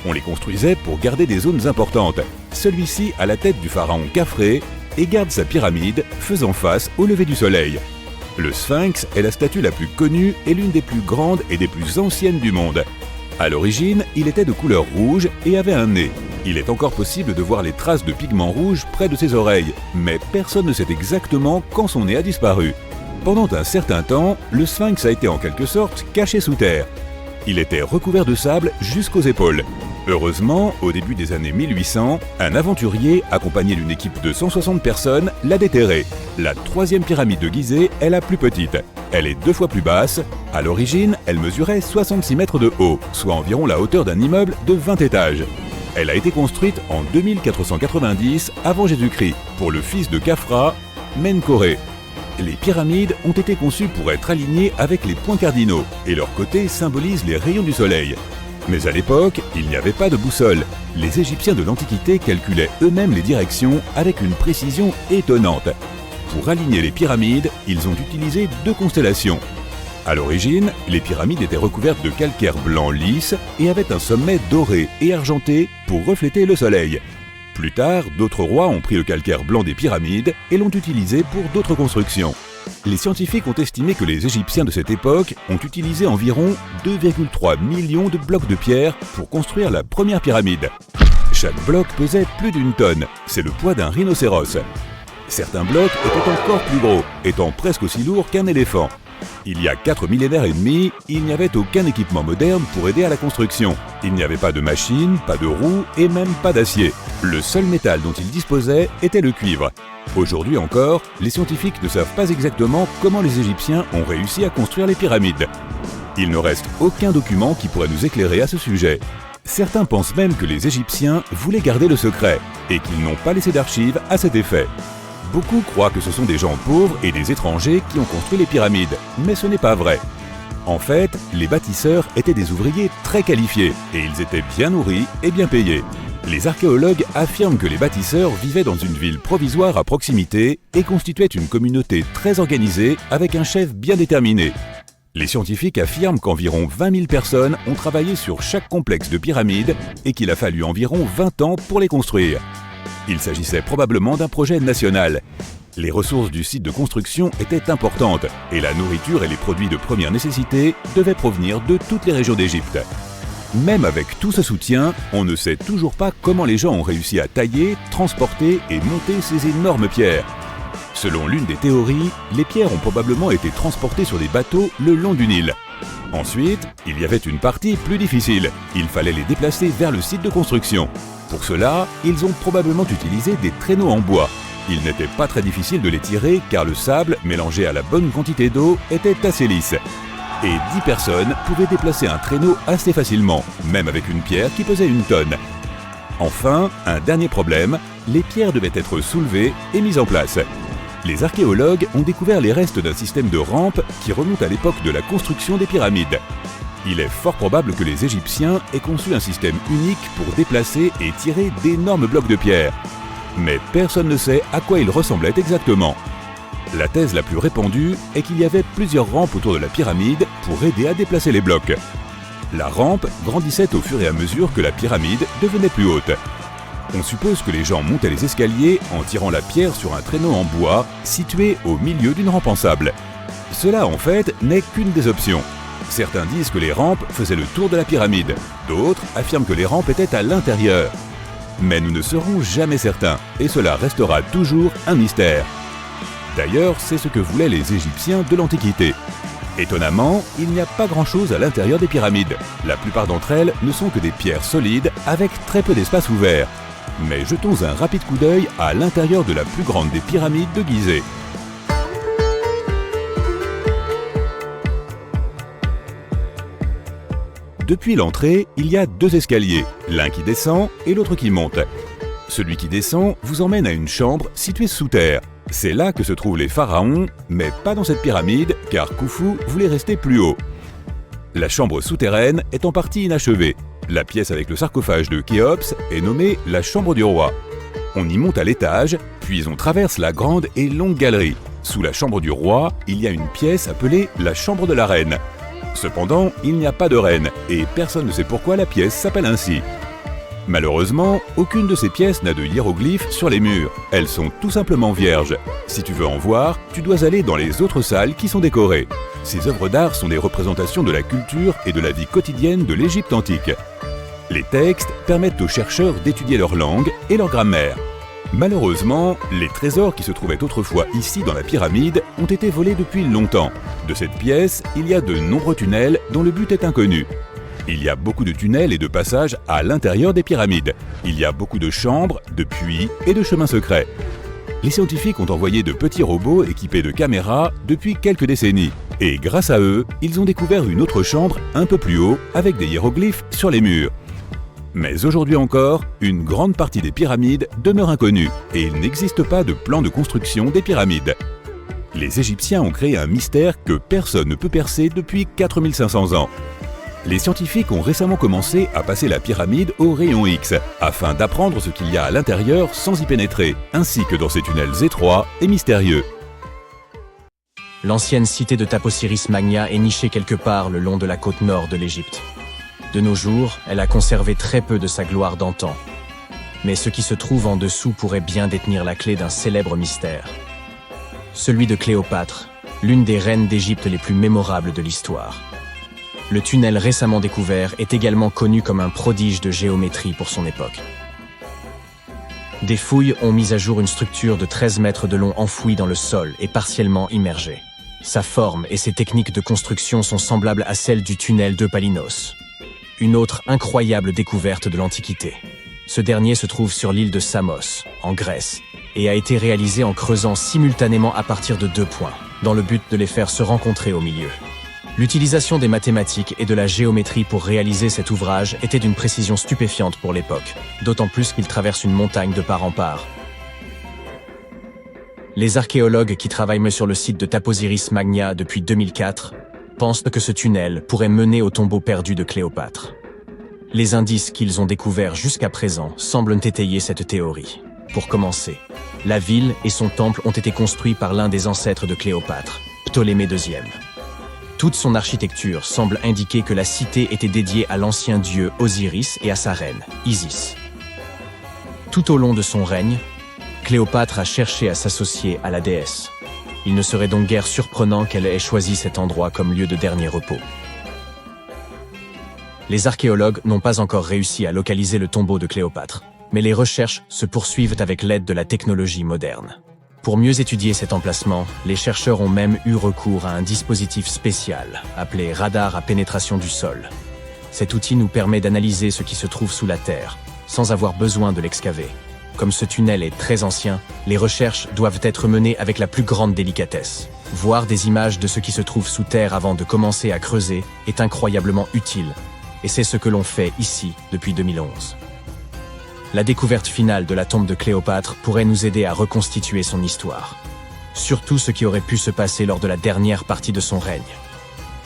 On les construisait pour garder des zones importantes. Celui-ci a la tête du pharaon Khafré et garde sa pyramide faisant face au lever du soleil. Le Sphinx est la statue la plus connue et l'une des plus grandes et des plus anciennes du monde. À l'origine, il était de couleur rouge et avait un nez. Il est encore possible de voir les traces de pigments rouges près de ses oreilles, mais personne ne sait exactement quand son nez a disparu. Pendant un certain temps, le Sphinx a été en quelque sorte caché sous terre. Il était recouvert de sable jusqu'aux épaules. Heureusement, au début des années 1800, un aventurier, accompagné d'une équipe de 160 personnes, l'a déterré. La troisième pyramide de Gizeh est la plus petite. Elle est 2 fois plus basse. À l'origine, elle mesurait 66 mètres de haut, soit environ la hauteur d'un immeuble de 20 étages. Elle a été construite en 2490 avant Jésus-Christ pour le fils de Khafra, Menkaure. Les pyramides ont été conçues pour être alignées avec les points cardinaux et leurs côtés symbolisent les rayons du soleil. Mais à l'époque, il n'y avait pas de boussole. Les Égyptiens de l'Antiquité calculaient eux-mêmes les directions avec une précision étonnante. Pour aligner les pyramides, ils ont utilisé 2 constellations. À l'origine, les pyramides étaient recouvertes de calcaire blanc lisse et avaient un sommet doré et argenté pour refléter le soleil. Plus tard, d'autres rois ont pris le calcaire blanc des pyramides et l'ont utilisé pour d'autres constructions. Les scientifiques ont estimé que les Égyptiens de cette époque ont utilisé environ 2,3 millions de blocs de pierre pour construire la première pyramide. Chaque bloc pesait plus d'1 tonne, c'est le poids d'un rhinocéros. Certains blocs étaient encore plus gros, étant presque aussi lourds qu'un éléphant. Il y a 4 millénaires et demi, il n'y avait aucun équipement moderne pour aider à la construction. Il n'y avait pas de machines, pas de roues et même pas d'acier. Le seul métal dont ils disposaient était le cuivre. Aujourd'hui encore, les scientifiques ne savent pas exactement comment les Égyptiens ont réussi à construire les pyramides. Il ne reste aucun document qui pourrait nous éclairer à ce sujet. Certains pensent même que les Égyptiens voulaient garder le secret et qu'ils n'ont pas laissé d'archives à cet effet. Beaucoup croient que ce sont des gens pauvres et des étrangers qui ont construit les pyramides, mais ce n'est pas vrai. En fait, les bâtisseurs étaient des ouvriers très qualifiés et ils étaient bien nourris et bien payés. Les archéologues affirment que les bâtisseurs vivaient dans une ville provisoire à proximité et constituaient une communauté très organisée avec un chef bien déterminé. Les scientifiques affirment qu'environ 20 000 personnes ont travaillé sur chaque complexe de pyramides et qu'il a fallu environ 20 ans pour les construire. Il s'agissait probablement d'un projet national. Les ressources du site de construction étaient importantes et la nourriture et les produits de première nécessité devaient provenir de toutes les régions d'Égypte. Même avec tout ce soutien, on ne sait toujours pas comment les gens ont réussi à tailler, transporter et monter ces énormes pierres. Selon l'une des théories, les pierres ont probablement été transportées sur des bateaux le long du Nil. Ensuite, il y avait une partie plus difficile. Il fallait les déplacer vers le site de construction. Pour cela, ils ont probablement utilisé des traîneaux en bois. Il n'était pas très difficile de les tirer car le sable, mélangé à la bonne quantité d'eau, était assez lisse. Et 10 personnes pouvaient déplacer un traîneau assez facilement, même avec une pierre qui pesait 1 tonne. Enfin, un dernier problème, les pierres devaient être soulevées et mises en place. Les archéologues ont découvert les restes d'un système de rampes qui remonte à l'époque de la construction des pyramides. Il est fort probable que les Égyptiens aient conçu un système unique pour déplacer et tirer d'énormes blocs de pierre. Mais personne ne sait à quoi il ressemblait exactement. La thèse la plus répandue est qu'il y avait plusieurs rampes autour de la pyramide pour aider à déplacer les blocs. La rampe grandissait au fur et à mesure que la pyramide devenait plus haute. On suppose que les gens montaient les escaliers en tirant la pierre sur un traîneau en bois situé au milieu d'une rampe en sable. Cela en fait n'est qu'une des options. Certains disent que les rampes faisaient le tour de la pyramide, d'autres affirment que les rampes étaient à l'intérieur. Mais nous ne serons jamais certains, et cela restera toujours un mystère. D'ailleurs, c'est ce que voulaient les Égyptiens de l'Antiquité. Étonnamment, il n'y a pas grand-chose à l'intérieur des pyramides. La plupart d'entre elles ne sont que des pierres solides avec très peu d'espace ouvert. Mais jetons un rapide coup d'œil à l'intérieur de la plus grande des pyramides de Gizeh. Depuis l'entrée, il y a deux escaliers, l'un qui descend et l'autre qui monte. Celui qui descend vous emmène à une chambre située sous terre. C'est là que se trouvent les pharaons, mais pas dans cette pyramide, car Khufu voulait rester plus haut. La chambre souterraine est en partie inachevée. La pièce avec le sarcophage de Khéops est nommée la chambre du roi. On y monte à l'étage, puis on traverse la grande et longue galerie. Sous la chambre du roi, il y a une pièce appelée la chambre de la reine. Cependant, il n'y a pas de reine, et personne ne sait pourquoi la pièce s'appelle ainsi. Malheureusement, aucune de ces pièces n'a de hiéroglyphes sur les murs. Elles sont tout simplement vierges. Si tu veux en voir, tu dois aller dans les autres salles qui sont décorées. Ces œuvres d'art sont des représentations de la culture et de la vie quotidienne de l'Égypte antique. Les textes permettent aux chercheurs d'étudier leur langue et leur grammaire. Malheureusement, les trésors qui se trouvaient autrefois ici dans la pyramide ont été volés depuis longtemps. De cette pièce, il y a de nombreux tunnels dont le but est inconnu. Il y a beaucoup de tunnels et de passages à l'intérieur des pyramides. Il y a beaucoup de chambres, de puits et de chemins secrets. Les scientifiques ont envoyé de petits robots équipés de caméras depuis quelques décennies. Et grâce à eux, ils ont découvert une autre chambre un peu plus haut avec des hiéroglyphes sur les murs. Mais aujourd'hui encore, une grande partie des pyramides demeure inconnue et il n'existe pas de plan de construction des pyramides. Les Égyptiens ont créé un mystère que personne ne peut percer depuis 4500 ans. Les scientifiques ont récemment commencé à passer la pyramide au rayon X afin d'apprendre ce qu'il y a à l'intérieur sans y pénétrer, ainsi que dans ces tunnels étroits et mystérieux. L'ancienne cité de Taposiris Magna est nichée quelque part le long de la côte nord de l'Égypte. De nos jours, elle a conservé très peu de sa gloire d'antan. Mais ce qui se trouve en dessous pourrait bien détenir la clé d'un célèbre mystère. Celui de Cléopâtre, l'une des reines d'Égypte les plus mémorables de l'histoire. Le tunnel récemment découvert est également connu comme un prodige de géométrie pour son époque. Des fouilles ont mis à jour une structure de 13 mètres de long enfouie dans le sol et partiellement immergée. Sa forme et ses techniques de construction sont semblables à celles du tunnel de Palinos. Une autre incroyable découverte de l'Antiquité. Ce dernier se trouve sur l'île de Samos, en Grèce, et a été réalisé en creusant simultanément à partir de 2 points, dans le but de les faire se rencontrer au milieu. L'utilisation des mathématiques et de la géométrie pour réaliser cet ouvrage était d'une précision stupéfiante pour l'époque, d'autant plus qu'il traverse une montagne de part en part. Les archéologues qui travaillent sur le site de Taposiris Magna depuis 2004 pensent que ce tunnel pourrait mener au tombeau perdu de Cléopâtre. Les indices qu'ils ont découverts jusqu'à présent semblent étayer cette théorie. Pour commencer, la ville et son temple ont été construits par l'un des ancêtres de Cléopâtre, Ptolémée II. Toute son architecture semble indiquer que la cité était dédiée à l'ancien dieu Osiris et à sa reine, Isis. Tout au long de son règne, Cléopâtre a cherché à s'associer à la déesse. Il ne serait donc guère surprenant qu'elle ait choisi cet endroit comme lieu de dernier repos. Les archéologues n'ont pas encore réussi à localiser le tombeau de Cléopâtre, mais les recherches se poursuivent avec l'aide de la technologie moderne. Pour mieux étudier cet emplacement, les chercheurs ont même eu recours à un dispositif spécial, appelé radar à pénétration du sol. Cet outil nous permet d'analyser ce qui se trouve sous la terre, sans avoir besoin de l'excaver. Comme ce tunnel est très ancien, les recherches doivent être menées avec la plus grande délicatesse. Voir des images de ce qui se trouve sous terre avant de commencer à creuser est incroyablement utile, et c'est ce que l'on fait ici depuis 2011. La découverte finale de la tombe de Cléopâtre pourrait nous aider à reconstituer son histoire. surtout ce qui aurait pu se passer lors de la dernière partie de son règne,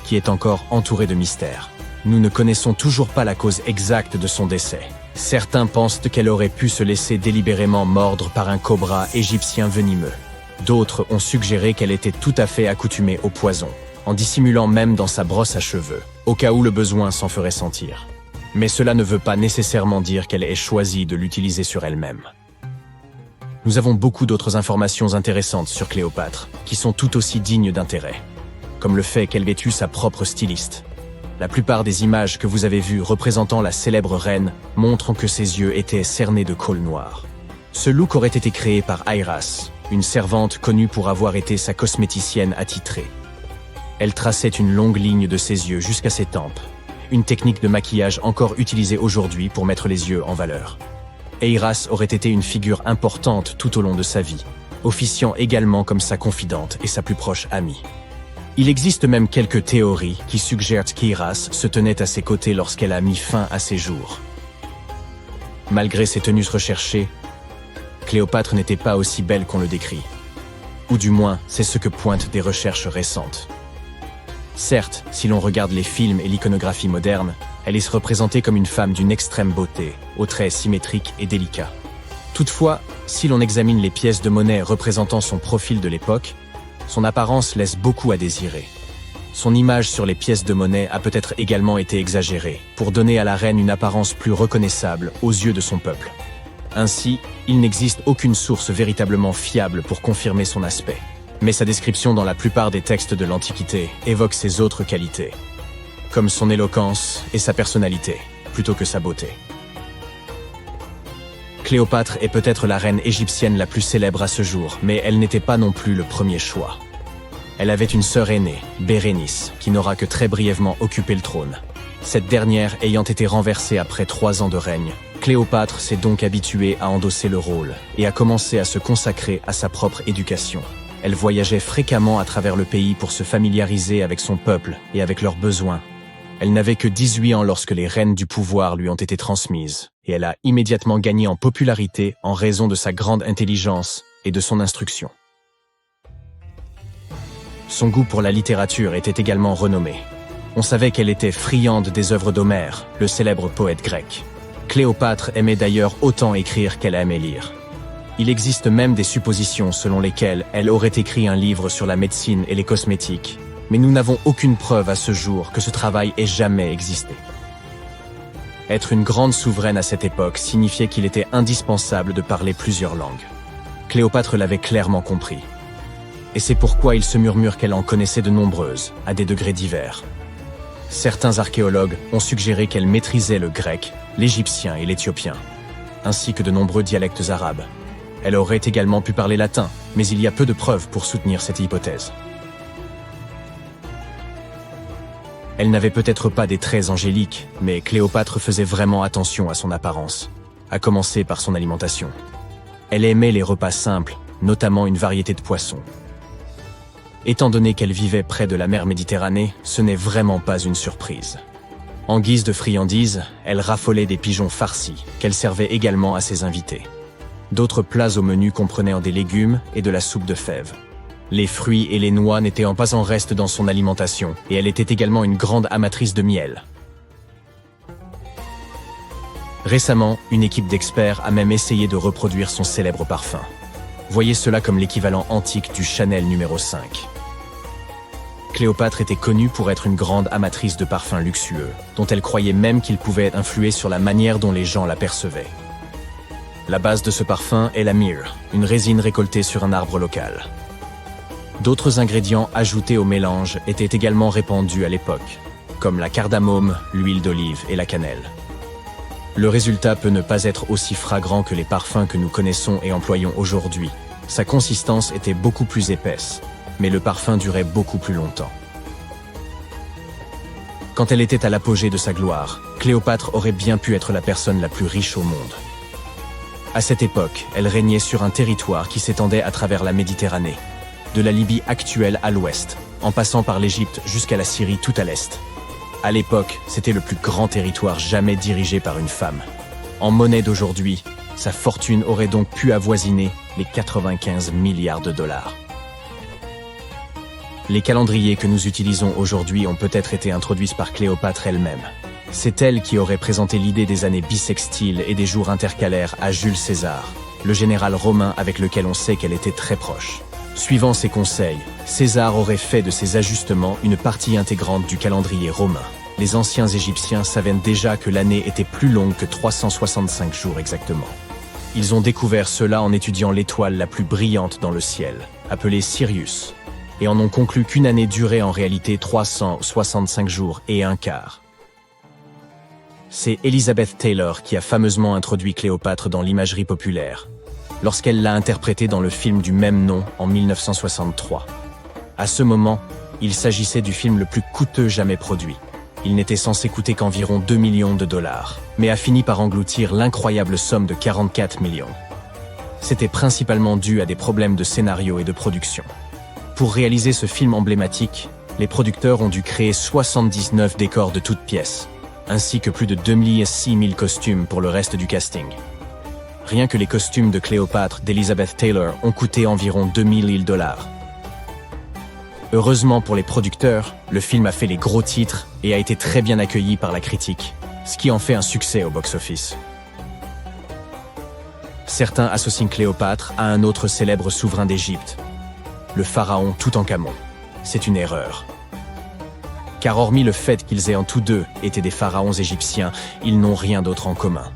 qui est encore entourée de mystères. Nous ne connaissons toujours pas la cause exacte de son décès. Certains pensent qu'elle aurait pu se laisser délibérément mordre par un cobra égyptien venimeux. D'autres ont suggéré qu'elle était tout à fait accoutumée au poison, en dissimulant même dans sa brosse à cheveux, au cas où le besoin s'en ferait sentir. Mais cela ne veut pas nécessairement dire qu'elle ait choisi de l'utiliser sur elle-même. Nous avons beaucoup d'autres informations intéressantes sur Cléopâtre, qui sont tout aussi dignes d'intérêt, comme le fait qu'elle ait eu sa propre styliste. La plupart des images que vous avez vues représentant la célèbre reine montrent que ses yeux étaient cernés de colle noire. Ce look aurait été créé par Iras, une servante connue pour avoir été sa cosméticienne attitrée. Elle traçait une longue ligne de ses yeux jusqu'à ses tempes, une technique de maquillage encore utilisée aujourd'hui pour mettre les yeux en valeur. Iras aurait été une figure importante tout au long de sa vie, officiant également comme sa confidente et sa plus proche amie. Il existe même quelques théories qui suggèrent qu'Iras se tenait à ses côtés lorsqu'elle a mis fin à ses jours. Malgré ses tenues recherchées, Cléopâtre n'était pas aussi belle qu'on le décrit. Ou du moins, c'est ce que pointent des recherches récentes. Certes, si l'on regarde les films et l'iconographie moderne, elle est représentée comme une femme d'une extrême beauté, aux traits symétriques et délicats. Toutefois, si l'on examine les pièces de monnaie représentant son profil de l'époque, son apparence laisse beaucoup à désirer. Son image sur les pièces de monnaie a peut-être également été exagérée, pour donner à la reine une apparence plus reconnaissable aux yeux de son peuple. Ainsi, il n'existe aucune source véritablement fiable pour confirmer son aspect. Mais sa description dans la plupart des textes de l'Antiquité évoque ses autres qualités, comme son éloquence et sa personnalité, plutôt que sa beauté. Cléopâtre est peut-être la reine égyptienne la plus célèbre à ce jour, mais elle n'était pas non plus le premier choix. Elle avait une sœur aînée, Bérénice, qui n'aura que très brièvement occupé le trône. Cette dernière ayant été renversée après 3 ans de règne, Cléopâtre s'est donc habituée à endosser le rôle et a commencé à se consacrer à sa propre éducation. Elle voyageait fréquemment à travers le pays pour se familiariser avec son peuple et avec leurs besoins. Elle n'avait que 18 ans lorsque les rênes du pouvoir lui ont été transmises, et elle a immédiatement gagné en popularité en raison de sa grande intelligence et de son instruction. Son goût pour la littérature était également renommé. On savait qu'elle était friande des œuvres d'Homère, le célèbre poète grec. Cléopâtre aimait d'ailleurs autant écrire qu'elle aimait lire. Il existe même des suppositions selon lesquelles elle aurait écrit un livre sur la médecine et les cosmétiques, mais nous n'avons aucune preuve à ce jour que ce travail ait jamais existé. Être une grande souveraine à cette époque signifiait qu'il était indispensable de parler plusieurs langues. Cléopâtre l'avait clairement compris. Et c'est pourquoi il se murmure qu'elle en connaissait de nombreuses, à des degrés divers. Certains archéologues ont suggéré qu'elle maîtrisait le grec, l'égyptien et l'éthiopien, ainsi que de nombreux dialectes arabes. Elle aurait également pu parler latin, mais il y a peu de preuves pour soutenir cette hypothèse. Elle n'avait peut-être pas des traits angéliques, mais Cléopâtre faisait vraiment attention à son apparence, à commencer par son alimentation. Elle aimait les repas simples, notamment une variété de poissons. Étant donné qu'elle vivait près de la mer Méditerranée, ce n'est vraiment pas une surprise. En guise de friandises, elle raffolait des pigeons farcis, qu'elle servait également à ses invités. D'autres plats au menu comprenaient des légumes et de la soupe de fèves. Les fruits et les noix n'étaient pas en reste dans son alimentation, et elle était également une grande amatrice de miel. Récemment, une équipe d'experts a même essayé de reproduire son célèbre parfum. Voyez cela comme l'équivalent antique du Chanel numéro 5. Cléopâtre était connue pour être une grande amatrice de parfums luxueux, dont elle croyait même qu'ils pouvaient influer sur la manière dont les gens la percevaient. La base de ce parfum est la myrrhe, une résine récoltée sur un arbre local. D'autres ingrédients ajoutés au mélange étaient également répandus à l'époque, comme la cardamome, l'huile d'olive et la cannelle. Le résultat peut ne pas être aussi fragrant que les parfums que nous connaissons et employons aujourd'hui. Sa consistance était beaucoup plus épaisse, mais le parfum durait beaucoup plus longtemps. Quand elle était à l'apogée de sa gloire, Cléopâtre aurait bien pu être la personne la plus riche au monde. À cette époque, elle régnait sur un territoire qui s'étendait à travers la Méditerranée, de la Libye actuelle à l'ouest, en passant par l'Égypte jusqu'à la Syrie tout à l'est. À l'époque, c'était le plus grand territoire jamais dirigé par une femme. En monnaie d'aujourd'hui, sa fortune aurait donc pu avoisiner les 95 milliards de dollars. Les calendriers que nous utilisons aujourd'hui ont peut-être été introduits par Cléopâtre elle-même. C'est elle qui aurait présenté l'idée des années bissextiles et des jours intercalaires à Jules César, le général romain avec lequel on sait qu'elle était très proche. Suivant ses conseils, César aurait fait de ces ajustements une partie intégrante du calendrier romain. Les anciens Égyptiens savaient déjà que l'année était plus longue que 365 jours exactement. Ils ont découvert cela en étudiant l'étoile la plus brillante dans le ciel, appelée Sirius, et en ont conclu qu'une année durait en réalité 365 jours et un quart. C'est Elizabeth Taylor qui a fameusement introduit Cléopâtre dans l'imagerie populaire, lorsqu'elle l'a interprétée dans le film du même nom en 1963. À ce moment, il s'agissait du film le plus coûteux jamais produit. Il n'était censé coûter qu'environ 2 millions de dollars, mais a fini par engloutir l'incroyable somme de 44 millions. C'était principalement dû à des problèmes de scénario et de production. Pour réaliser ce film emblématique, les producteurs ont dû créer 79 décors de toutes pièces, ainsi que plus de 26 000 costumes pour le reste du casting. Rien que les costumes de Cléopâtre d'Elizabeth Taylor ont coûté environ 2 000 dollars. Heureusement pour les producteurs, le film a fait les gros titres et a été très bien accueilli par la critique, ce qui en fait un succès au box-office. Certains associent Cléopâtre à un autre célèbre souverain d'Égypte, le pharaon Toutankhamon. C'est une erreur. Car hormis le fait qu'ils aient en tous deux été des pharaons égyptiens, ils n'ont rien d'autre en commun.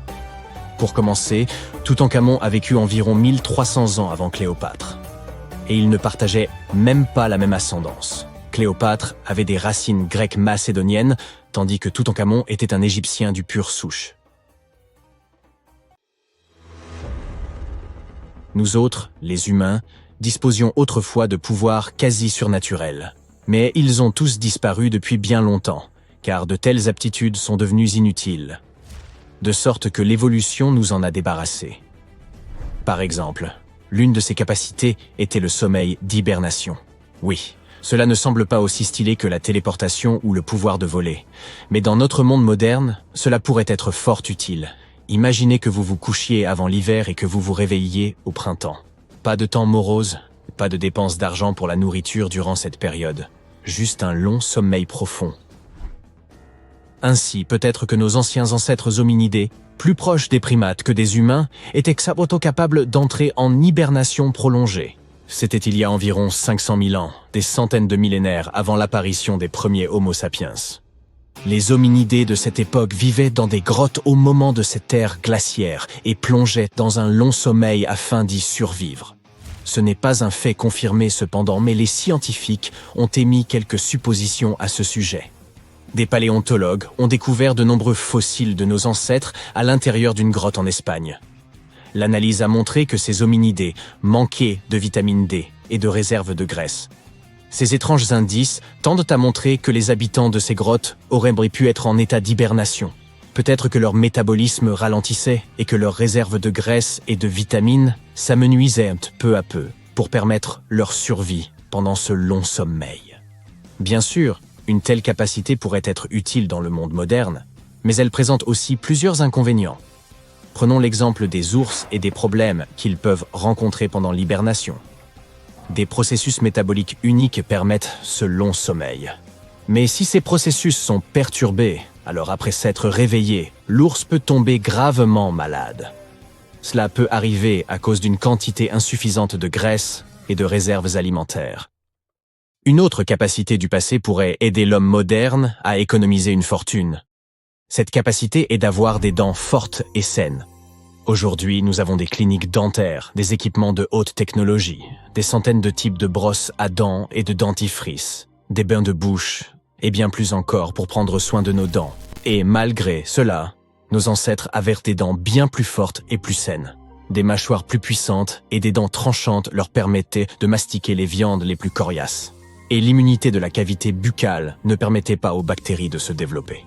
Pour commencer, Toutankhamon a vécu environ 1300 ans avant Cléopâtre. Et ils ne partageaient même pas la même ascendance. Cléopâtre avait des racines grecques macédoniennes, tandis que Toutankhamon était un Égyptien du pur souche. Nous autres, les humains, disposions autrefois de pouvoirs quasi surnaturels. Mais ils ont tous disparu depuis bien longtemps, car de telles aptitudes sont devenues inutiles. De sorte que l'évolution nous en a débarrassés. Par exemple, l'une de ses capacités était le sommeil d'hibernation. Oui, cela ne semble pas aussi stylé que la téléportation ou le pouvoir de voler. Mais dans notre monde moderne, cela pourrait être fort utile. Imaginez que vous vous couchiez avant l'hiver et que vous vous réveilliez au printemps. Pas de temps morose, pas de dépenses d'argent pour la nourriture durant cette période. Juste un long sommeil profond. Ainsi, peut-être que nos anciens ancêtres hominidés, plus proches des primates que des humains, étaient capables d'entrer en hibernation prolongée. C'était il y a environ 500 000 ans, des centaines de millénaires avant l'apparition des premiers Homo sapiens. Les hominidés de cette époque vivaient dans des grottes au moment de cette ère glaciaire et plongeaient dans un long sommeil afin d'y survivre. Ce n'est pas un fait confirmé cependant, mais les scientifiques ont émis quelques suppositions à ce sujet. Des paléontologues ont découvert de nombreux fossiles de nos ancêtres à l'intérieur d'une grotte en Espagne. L'analyse a montré que ces hominidés manquaient de vitamine D et de réserves de graisse. Ces étranges indices tendent à montrer que les habitants de ces grottes auraient pu être en état d'hibernation. Peut-être que leur métabolisme ralentissait et que leurs réserves de graisse et de vitamines s'amenuisaient peu à peu pour permettre leur survie pendant ce long sommeil. Bien sûr, une telle capacité pourrait être utile dans le monde moderne, mais elle présente aussi plusieurs inconvénients. Prenons l'exemple des ours et des problèmes qu'ils peuvent rencontrer pendant l'hibernation. Des processus métaboliques uniques permettent ce long sommeil. Mais si ces processus sont perturbés, alors après s'être réveillé, l'ours peut tomber gravement malade. Cela peut arriver à cause d'une quantité insuffisante de graisse et de réserves alimentaires. Une autre capacité du passé pourrait aider l'homme moderne à économiser une fortune. Cette capacité est d'avoir des dents fortes et saines. Aujourd'hui, nous avons des cliniques dentaires, des équipements de haute technologie, des centaines de types de brosses à dents et de dentifrice, des bains de bouche, et bien plus encore pour prendre soin de nos dents. Et malgré cela, nos ancêtres avaient des dents bien plus fortes et plus saines. Des mâchoires plus puissantes et des dents tranchantes leur permettaient de mastiquer les viandes les plus coriaces. Et l'immunité de la cavité buccale ne permettait pas aux bactéries de se développer.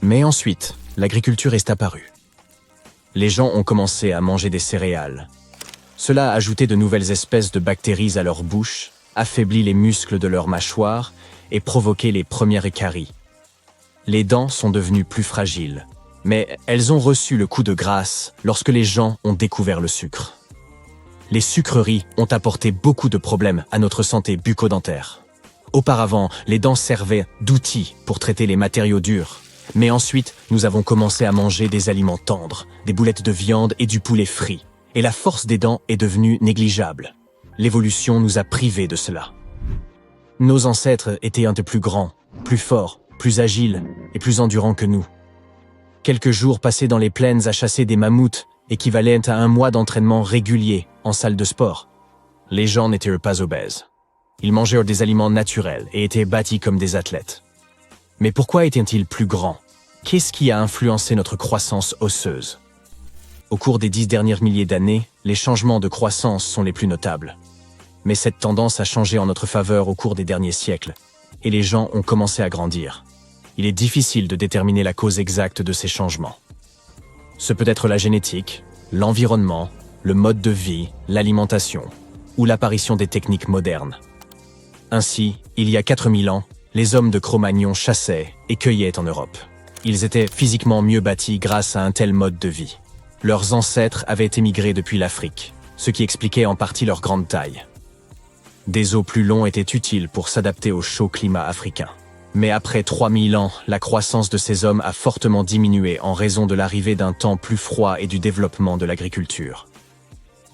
Mais ensuite, l'agriculture est apparue. Les gens ont commencé à manger des céréales. Cela a ajouté de nouvelles espèces de bactéries à leur bouche, affaibli les muscles de leur mâchoire et provoqué les premières caries. Les dents sont devenues plus fragiles, mais elles ont reçu le coup de grâce lorsque les gens ont découvert le sucre. Les sucreries ont apporté beaucoup de problèmes à notre santé bucco-dentaire. Auparavant, les dents servaient d'outils pour traiter les matériaux durs. Mais ensuite, nous avons commencé à manger des aliments tendres, des boulettes de viande et du poulet frit. Et la force des dents est devenue négligeable. L'évolution nous a privés de cela. Nos ancêtres étaient un peu plus grands, plus forts, plus agiles et plus endurants que nous. Quelques jours passés dans les plaines à chasser des mammouths équivalaient à un mois d'entraînement régulier en salle de sport. Les gens n'étaient pas obèses. Ils mangeaient des aliments naturels et étaient bâtis comme des athlètes. Mais pourquoi étaient-ils plus grands? Qu'est-ce qui a influencé notre croissance osseuse? Au cours des 10 derniers milliers d'années, les changements de croissance sont les plus notables. Mais cette tendance a changé en notre faveur au cours des derniers siècles, et les gens ont commencé à grandir. Il est difficile de déterminer la cause exacte de ces changements. Ce peut être la génétique, l'environnement, le mode de vie, l'alimentation, ou l'apparition des techniques modernes. Ainsi, il y a 4000 ans, les hommes de Cro-Magnon chassaient et cueillaient en Europe. Ils étaient physiquement mieux bâtis grâce à un tel mode de vie. Leurs ancêtres avaient émigré depuis l'Afrique, ce qui expliquait en partie leur grande taille. Des os plus longs étaient utiles pour s'adapter au chaud climat africain. Mais après 3000 ans, la croissance de ces hommes a fortement diminué en raison de l'arrivée d'un temps plus froid et du développement de l'agriculture.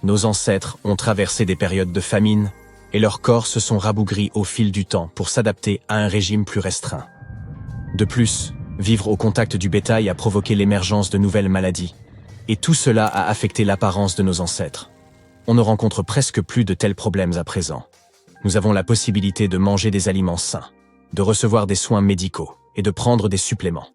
Nos ancêtres ont traversé des périodes de famine, et leurs corps se sont rabougris au fil du temps pour s'adapter à un régime plus restreint. De plus, vivre au contact du bétail a provoqué l'émergence de nouvelles maladies, et tout cela a affecté l'apparence de nos ancêtres. On ne rencontre presque plus de tels problèmes à présent. Nous avons la possibilité de manger des aliments sains, de recevoir des soins médicaux et de prendre des suppléments.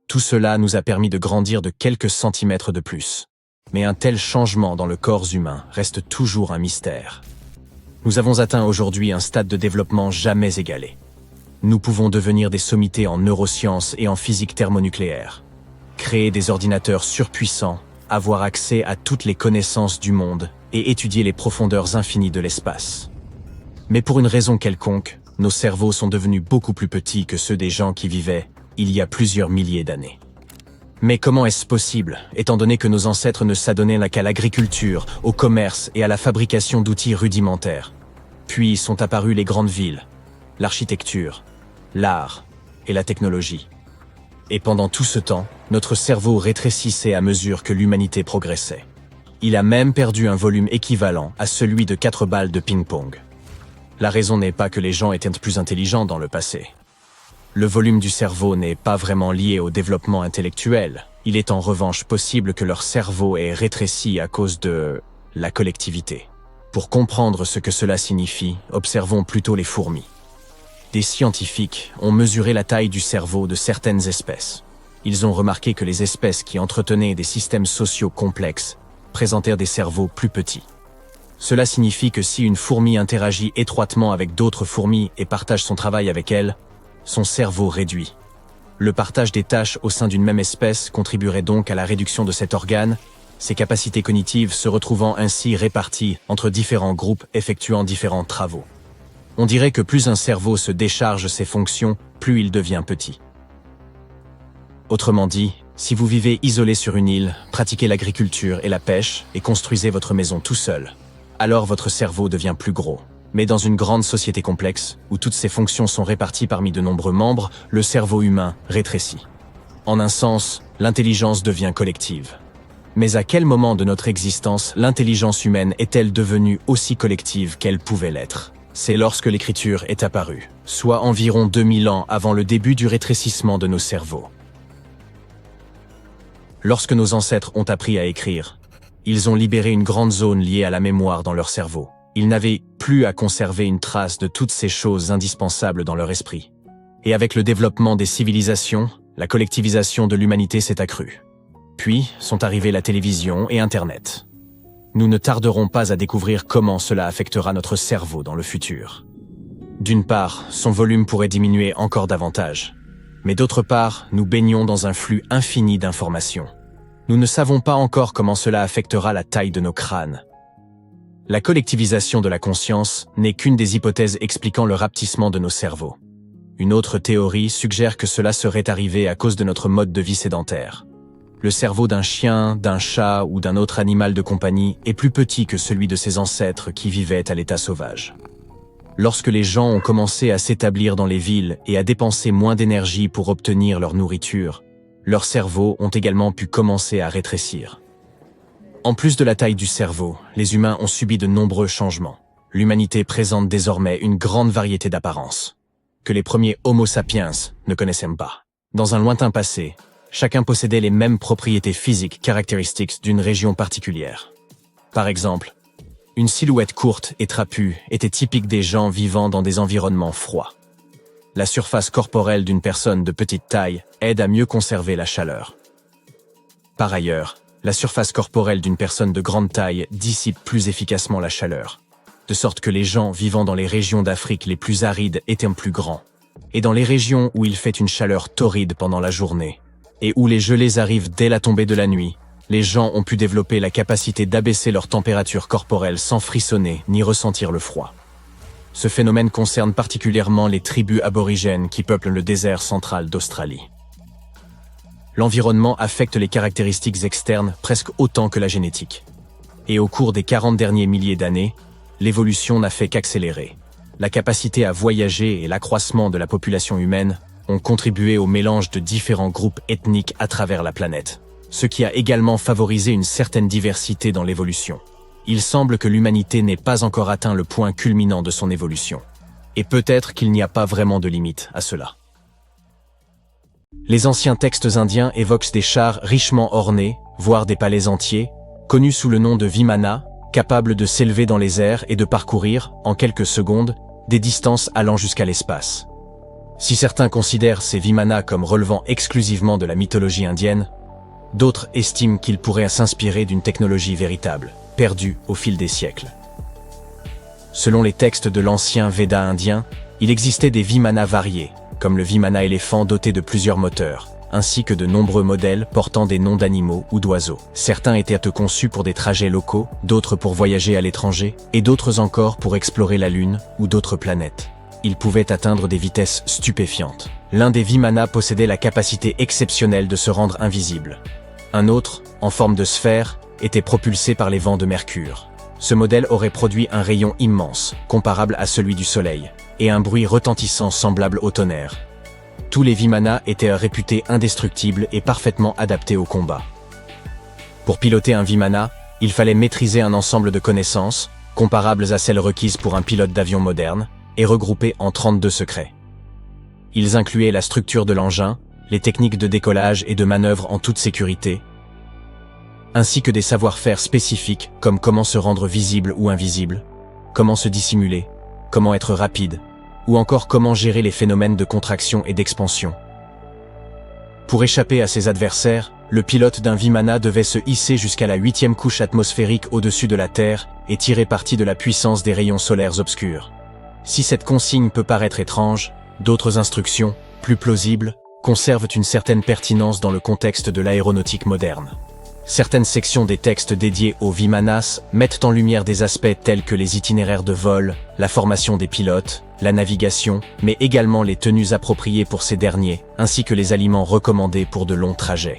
Tout cela nous a permis de grandir de quelques centimètres de plus. Mais un tel changement dans le corps humain reste toujours un mystère. Nous avons atteint aujourd'hui un stade de développement jamais égalé. Nous pouvons devenir des sommités en neurosciences et en physique thermonucléaire, créer des ordinateurs surpuissants, avoir accès à toutes les connaissances du monde et étudier les profondeurs infinies de l'espace. Mais pour une raison quelconque, nos cerveaux sont devenus beaucoup plus petits que ceux des gens qui vivaient il y a plusieurs milliers d'années. Mais comment est-ce possible, étant donné que nos ancêtres ne s'adonnaient qu'à l'agriculture, au commerce et à la fabrication d'outils rudimentaires? Puis sont apparues les grandes villes, l'architecture, l'art et la technologie. Et pendant tout ce temps, notre cerveau rétrécissait à mesure que l'humanité progressait. Il a même perdu un volume équivalent à celui de 4 balles de ping-pong. La raison n'est pas que les gens étaient plus intelligents dans le passé. Le volume du cerveau n'est pas vraiment lié au développement intellectuel. Il est en revanche possible que leur cerveau ait rétréci à cause de la collectivité. Pour comprendre ce que cela signifie, observons plutôt les fourmis. Des scientifiques ont mesuré la taille du cerveau de certaines espèces. Ils ont remarqué que les espèces qui entretenaient des systèmes sociaux complexes présentèrent des cerveaux plus petits. Cela signifie que si une fourmi interagit étroitement avec d'autres fourmis et partage son travail avec elles, son cerveau réduit. Le partage des tâches au sein d'une même espèce contribuerait donc à la réduction de cet organe, ses capacités cognitives se retrouvant ainsi réparties entre différents groupes effectuant différents travaux. On dirait que plus un cerveau se décharge ses fonctions, plus il devient petit. Autrement dit, si vous vivez isolé sur une île, pratiquez l'agriculture et la pêche et construisez votre maison tout seul, alors votre cerveau devient plus gros. Mais dans une grande société complexe, où toutes ces fonctions sont réparties parmi de nombreux membres, le cerveau humain rétrécit. En un sens, l'intelligence devient collective. Mais à quel moment de notre existence l'intelligence humaine est-elle devenue aussi collective qu'elle pouvait l'être? C'est lorsque l'écriture est apparue, soit environ 2000 ans avant le début du rétrécissement de nos cerveaux. Lorsque nos ancêtres ont appris à écrire, ils ont libéré une grande zone liée à la mémoire dans leur cerveau. Ils n'avaient plus à conserver une trace de toutes ces choses indispensables dans leur esprit. Et avec le développement des civilisations, la collectivisation de l'humanité s'est accrue. Puis sont arrivées la télévision et Internet. Nous ne tarderons pas à découvrir comment cela affectera notre cerveau dans le futur. D'une part, son volume pourrait diminuer encore davantage. Mais d'autre part, nous baignons dans un flux infini d'informations. Nous ne savons pas encore comment cela affectera la taille de nos crânes. La collectivisation de la conscience n'est qu'une des hypothèses expliquant le rapetissement de nos cerveaux. Une autre théorie suggère que cela serait arrivé à cause de notre mode de vie sédentaire. Le cerveau d'un chien, d'un chat ou d'un autre animal de compagnie est plus petit que celui de ses ancêtres qui vivaient à l'état sauvage. Lorsque les gens ont commencé à s'établir dans les villes et à dépenser moins d'énergie pour obtenir leur nourriture, leurs cerveaux ont également pu commencer à rétrécir. En plus de la taille du cerveau, les humains ont subi de nombreux changements. L'humanité présente désormais une grande variété d'apparences, que les premiers Homo sapiens ne connaissaient pas. Dans un lointain passé, chacun possédait les mêmes propriétés physiques caractéristiques d'une région particulière. Par exemple, une silhouette courte et trapue était typique des gens vivant dans des environnements froids. La surface corporelle d'une personne de petite taille aide à mieux conserver la chaleur. Par ailleurs, la surface corporelle d'une personne de grande taille dissipe plus efficacement la chaleur, de sorte que les gens vivant dans les régions d'Afrique les plus arides étaient plus grands, et dans les régions où il fait une chaleur torride pendant la journée, et où les gelées arrivent dès la tombée de la nuit, les gens ont pu développer la capacité d'abaisser leur température corporelle sans frissonner ni ressentir le froid. Ce phénomène concerne particulièrement les tribus aborigènes qui peuplent le désert central d'Australie. L'environnement affecte les caractéristiques externes presque autant que la génétique. Et au cours des 40 derniers milliers d'années, l'évolution n'a fait qu'accélérer. La capacité à voyager et l'accroissement de la population humaine ont contribué au mélange de différents groupes ethniques à travers la planète, ce qui a également favorisé une certaine diversité dans l'évolution. Il semble que l'humanité n'ait pas encore atteint le point culminant de son évolution. Et peut-être qu'il n'y a pas vraiment de limite à cela. Les anciens textes indiens évoquent des chars richement ornés, voire des palais entiers, connus sous le nom de Vimana, capables de s'élever dans les airs et de parcourir, en quelques secondes, des distances allant jusqu'à l'espace. Si certains considèrent ces Vimana comme relevant exclusivement de la mythologie indienne, d'autres estiment qu'ils pourraient s'inspirer d'une technologie véritable, perdue au fil des siècles. Selon les textes de l'ancien Veda indien, il existait des Vimana variés, comme le Vimana éléphant doté de plusieurs moteurs, ainsi que de nombreux modèles portant des noms d'animaux ou d'oiseaux. Certains étaient conçus pour des trajets locaux, d'autres pour voyager à l'étranger, et d'autres encore pour explorer la Lune ou d'autres planètes. Ils pouvaient atteindre des vitesses stupéfiantes. L'un des Vimana possédait la capacité exceptionnelle de se rendre invisible. Un autre, en forme de sphère, était propulsé par les vents de Mercure. Ce modèle aurait produit un rayon immense, comparable à celui du Soleil, et un bruit retentissant semblable au tonnerre. Tous les Vimana étaient réputés indestructibles et parfaitement adaptés au combat. Pour piloter un Vimana, il fallait maîtriser un ensemble de connaissances, comparables à celles requises pour un pilote d'avion moderne, et regroupées en 32 secrets. Ils incluaient la structure de l'engin, les techniques de décollage et de manœuvre en toute sécurité, ainsi que des savoir-faire spécifiques comme comment se rendre visible ou invisible, comment se dissimuler, comment être rapide, ou encore comment gérer les phénomènes de contraction et d'expansion. Pour échapper à ses adversaires, le pilote d'un Vimana devait se hisser jusqu'à la 8e couche atmosphérique au-dessus de la Terre et tirer parti de la puissance des rayons solaires obscurs. Si cette consigne peut paraître étrange, d'autres instructions, plus plausibles, conservent une certaine pertinence dans le contexte de l'aéronautique moderne. Certaines sections des textes dédiés aux Vimanas mettent en lumière des aspects tels que les itinéraires de vol, la formation des pilotes, la navigation, mais également les tenues appropriées pour ces derniers, ainsi que les aliments recommandés pour de longs trajets.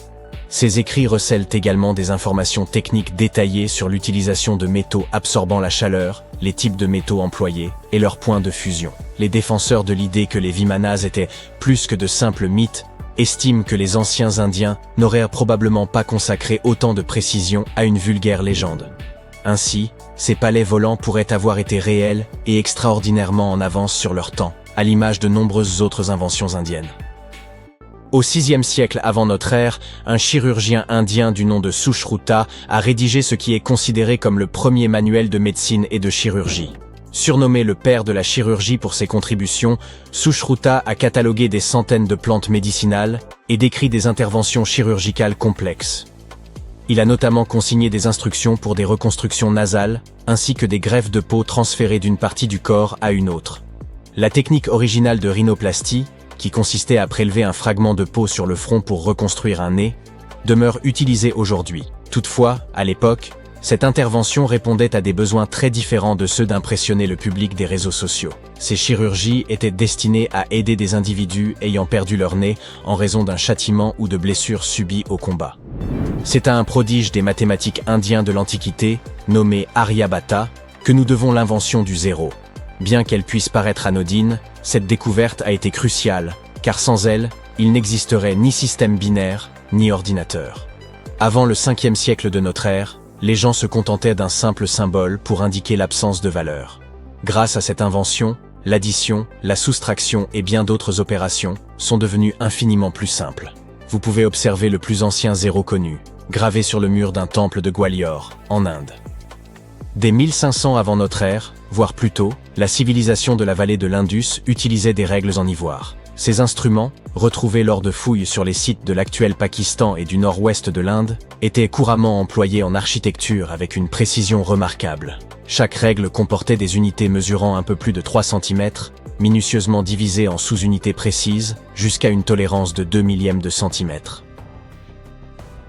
Ces écrits recèlent également des informations techniques détaillées sur l'utilisation de métaux absorbant la chaleur, les types de métaux employés et leurs points de fusion. Les défenseurs de l'idée que les Vimanas étaient plus que de simples mythes estiment que les anciens Indiens n'auraient probablement pas consacré autant de précision à une vulgaire légende. Ainsi, ces palais volants pourraient avoir été réels et extraordinairement en avance sur leur temps, à l'image de nombreuses autres inventions indiennes. Au VIe siècle avant notre ère, un chirurgien indien du nom de Sushruta a rédigé ce qui est considéré comme le premier manuel de médecine et de chirurgie. Surnommé le père de la chirurgie pour ses contributions, Sushruta a catalogué des centaines de plantes médicinales et décrit des interventions chirurgicales complexes. Il a notamment consigné des instructions pour des reconstructions nasales, ainsi que des greffes de peau transférées d'une partie du corps à une autre. La technique originale de rhinoplastie, qui consistait à prélever un fragment de peau sur le front pour reconstruire un nez, demeure utilisée aujourd'hui. Toutefois, à l'époque, cette intervention répondait à des besoins très différents de ceux d'impressionner le public des réseaux sociaux. Ces chirurgies étaient destinées à aider des individus ayant perdu leur nez en raison d'un châtiment ou de blessures subies au combat. C'est à un prodige des mathématiques indiens de l'Antiquité, nommé Aryabhata, que nous devons l'invention du zéro. Bien qu'elle puisse paraître anodine, cette découverte a été cruciale, car sans elle, il n'existerait ni système binaire, ni ordinateur. Avant le 5e siècle de notre ère, les gens se contentaient d'un simple symbole pour indiquer l'absence de valeur. Grâce à cette invention, l'addition, la soustraction et bien d'autres opérations sont devenues infiniment plus simples. Vous pouvez observer le plus ancien zéro connu, gravé sur le mur d'un temple de Gwalior, en Inde. Dès 1500 avant notre ère, voire plus tôt, la civilisation de la vallée de l'Indus utilisait des règles en ivoire. Ces instruments, retrouvés lors de fouilles sur les sites de l'actuel Pakistan et du nord-ouest de l'Inde, étaient couramment employés en architecture avec une précision remarquable. Chaque règle comportait des unités mesurant un peu plus de 3 cm, minutieusement divisées en sous-unités précises, jusqu'à une tolérance de 2 millièmes de centimètre.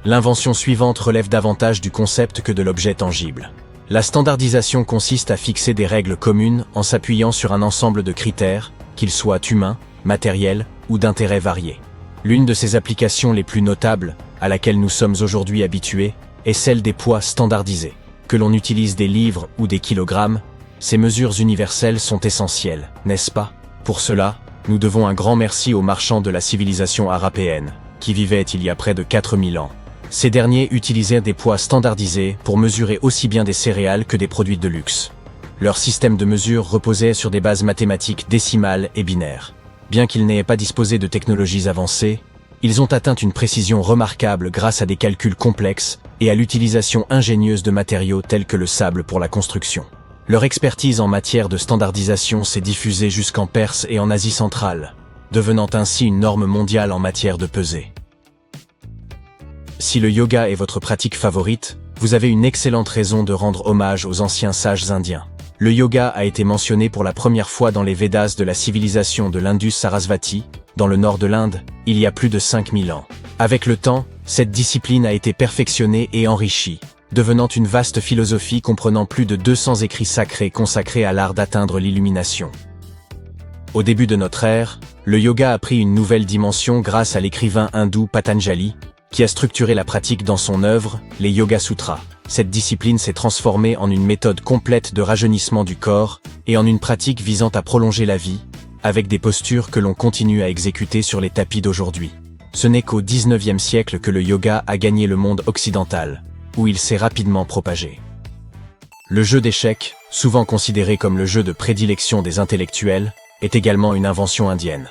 L'invention suivante relève davantage du concept que de l'objet tangible. La standardisation consiste à fixer des règles communes en s'appuyant sur un ensemble de critères, qu'ils soient humains, matériels ou d'intérêts variés. L'une de ces applications les plus notables, à laquelle nous sommes aujourd'hui habitués, est celle des poids standardisés. Que l'on utilise des livres ou des kilogrammes, ces mesures universelles sont essentielles, n'est-ce pas? Pour cela, nous devons un grand merci aux marchands de la civilisation arapéenne, qui vivaient il y a près de 4000 ans. Ces derniers utilisaient des poids standardisés pour mesurer aussi bien des céréales que des produits de luxe. Leur système de mesure reposait sur des bases mathématiques décimales et binaires. Bien qu'ils n'aient pas disposé de technologies avancées, ils ont atteint une précision remarquable grâce à des calculs complexes et à l'utilisation ingénieuse de matériaux tels que le sable pour la construction. Leur expertise en matière de standardisation s'est diffusée jusqu'en Perse et en Asie centrale, devenant ainsi une norme mondiale en matière de pesée. Si le yoga est votre pratique favorite, vous avez une excellente raison de rendre hommage aux anciens sages indiens. Le yoga a été mentionné pour la première fois dans les Védas de la civilisation de l'Indus-Sarasvati, dans le nord de l'Inde, il y a plus de 5000 ans. Avec le temps, cette discipline a été perfectionnée et enrichie, devenant une vaste philosophie comprenant plus de 200 écrits sacrés consacrés à l'art d'atteindre l'illumination. Au début de notre ère, le yoga a pris une nouvelle dimension grâce à l'écrivain hindou Patanjali, qui a structuré la pratique dans son œuvre, les Yoga Sutras. Cette discipline s'est transformée en une méthode complète de rajeunissement du corps et en une pratique visant à prolonger la vie, avec des postures que l'on continue à exécuter sur les tapis d'aujourd'hui. Ce n'est qu'au XIXe siècle que le yoga a gagné le monde occidental, où il s'est rapidement propagé. Le jeu d'échecs, souvent considéré comme le jeu de prédilection des intellectuels, est également une invention indienne.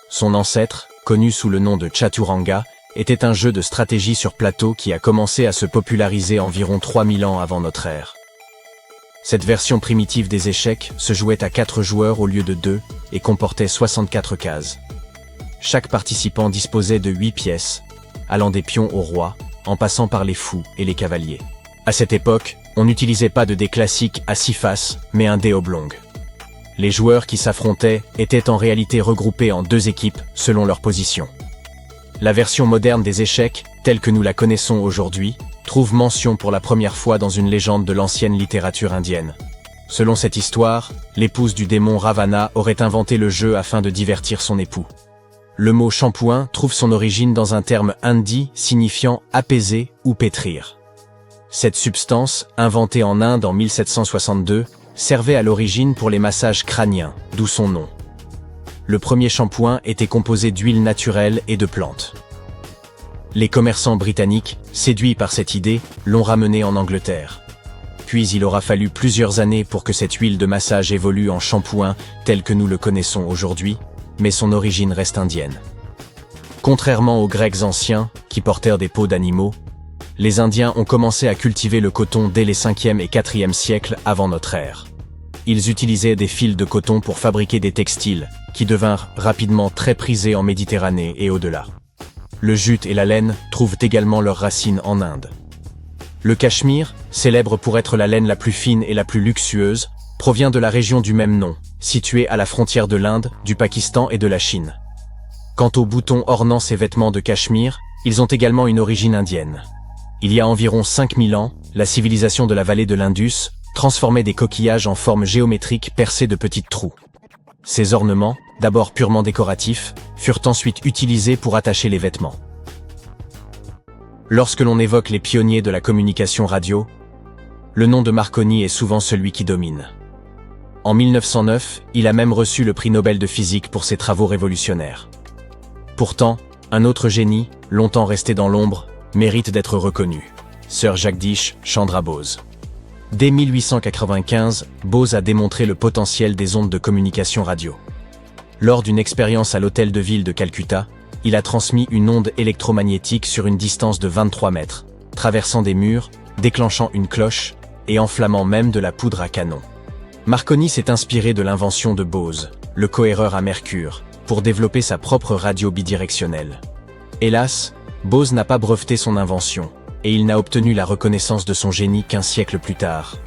Son ancêtre, connu sous le nom de Chaturanga, était un jeu de stratégie sur plateau qui a commencé à se populariser environ 3000 ans avant notre ère. Cette version primitive des échecs se jouait à 4 joueurs au lieu de 2 et comportait 64 cases. Chaque participant disposait de 8 pièces, allant des pions au roi, en passant par les fous et les cavaliers. À cette époque, on n'utilisait pas de dés classiques à 6 faces, mais un dé oblong. Les joueurs qui s'affrontaient étaient en réalité regroupés en 2 équipes selon leur position. La version moderne des échecs, telle que nous la connaissons aujourd'hui, trouve mention pour la première fois dans une légende de l'ancienne littérature indienne. Selon cette histoire, l'épouse du démon Ravana aurait inventé le jeu afin de divertir son époux. Le mot shampooin trouve son origine dans un terme hindi signifiant apaiser ou pétrir. Cette substance, inventée en Inde en 1762, servait à l'origine pour les massages crâniens, d'où son nom. Le premier shampoing était composé d'huile naturelle et de plantes. Les commerçants britanniques, séduits par cette idée, l'ont ramené en Angleterre. Puis il aura fallu plusieurs années pour que cette huile de massage évolue en shampoing tel que nous le connaissons aujourd'hui, mais son origine reste indienne. Contrairement aux Grecs anciens, qui portèrent des peaux d'animaux, les Indiens ont commencé à cultiver le coton dès les 5e et 4e siècles avant notre ère. Ils utilisaient des fils de coton pour fabriquer des textiles, qui devinrent rapidement très prisés en Méditerranée et au-delà. Le jute et la laine trouvent également leurs racines en Inde. Le Cachemire, célèbre pour être la laine la plus fine et la plus luxueuse, provient de la région du même nom, située à la frontière de l'Inde, du Pakistan et de la Chine. Quant aux boutons ornant ces vêtements de Cachemire, ils ont également une origine indienne. Il y a environ 5000 ans, la civilisation de la vallée de l'Indus transformait des coquillages en forme géométrique percés de petits trous. Ces ornements, d'abord purement décoratifs, furent ensuite utilisés pour attacher les vêtements. Lorsque l'on évoque les pionniers de la communication radio, le nom de Marconi est souvent celui qui domine. En 1909, il a même reçu le prix Nobel de physique pour ses travaux révolutionnaires. Pourtant, un autre génie, longtemps resté dans l'ombre, mérite d'être reconnu. Sir Jagdish Chandra Bose. Dès 1895, Bose a démontré le potentiel des ondes de communication radio. Lors d'une expérience à l'hôtel de ville de Calcutta, il a transmis une onde électromagnétique sur une distance de 23 mètres, traversant des murs, déclenchant une cloche et enflammant même de la poudre à canon. Marconi s'est inspiré de l'invention de Bose, le cohéreur à mercure, pour développer sa propre radio bidirectionnelle. Hélas, Bose n'a pas breveté son invention, et il n'a obtenu la reconnaissance de son génie qu'un siècle plus tard,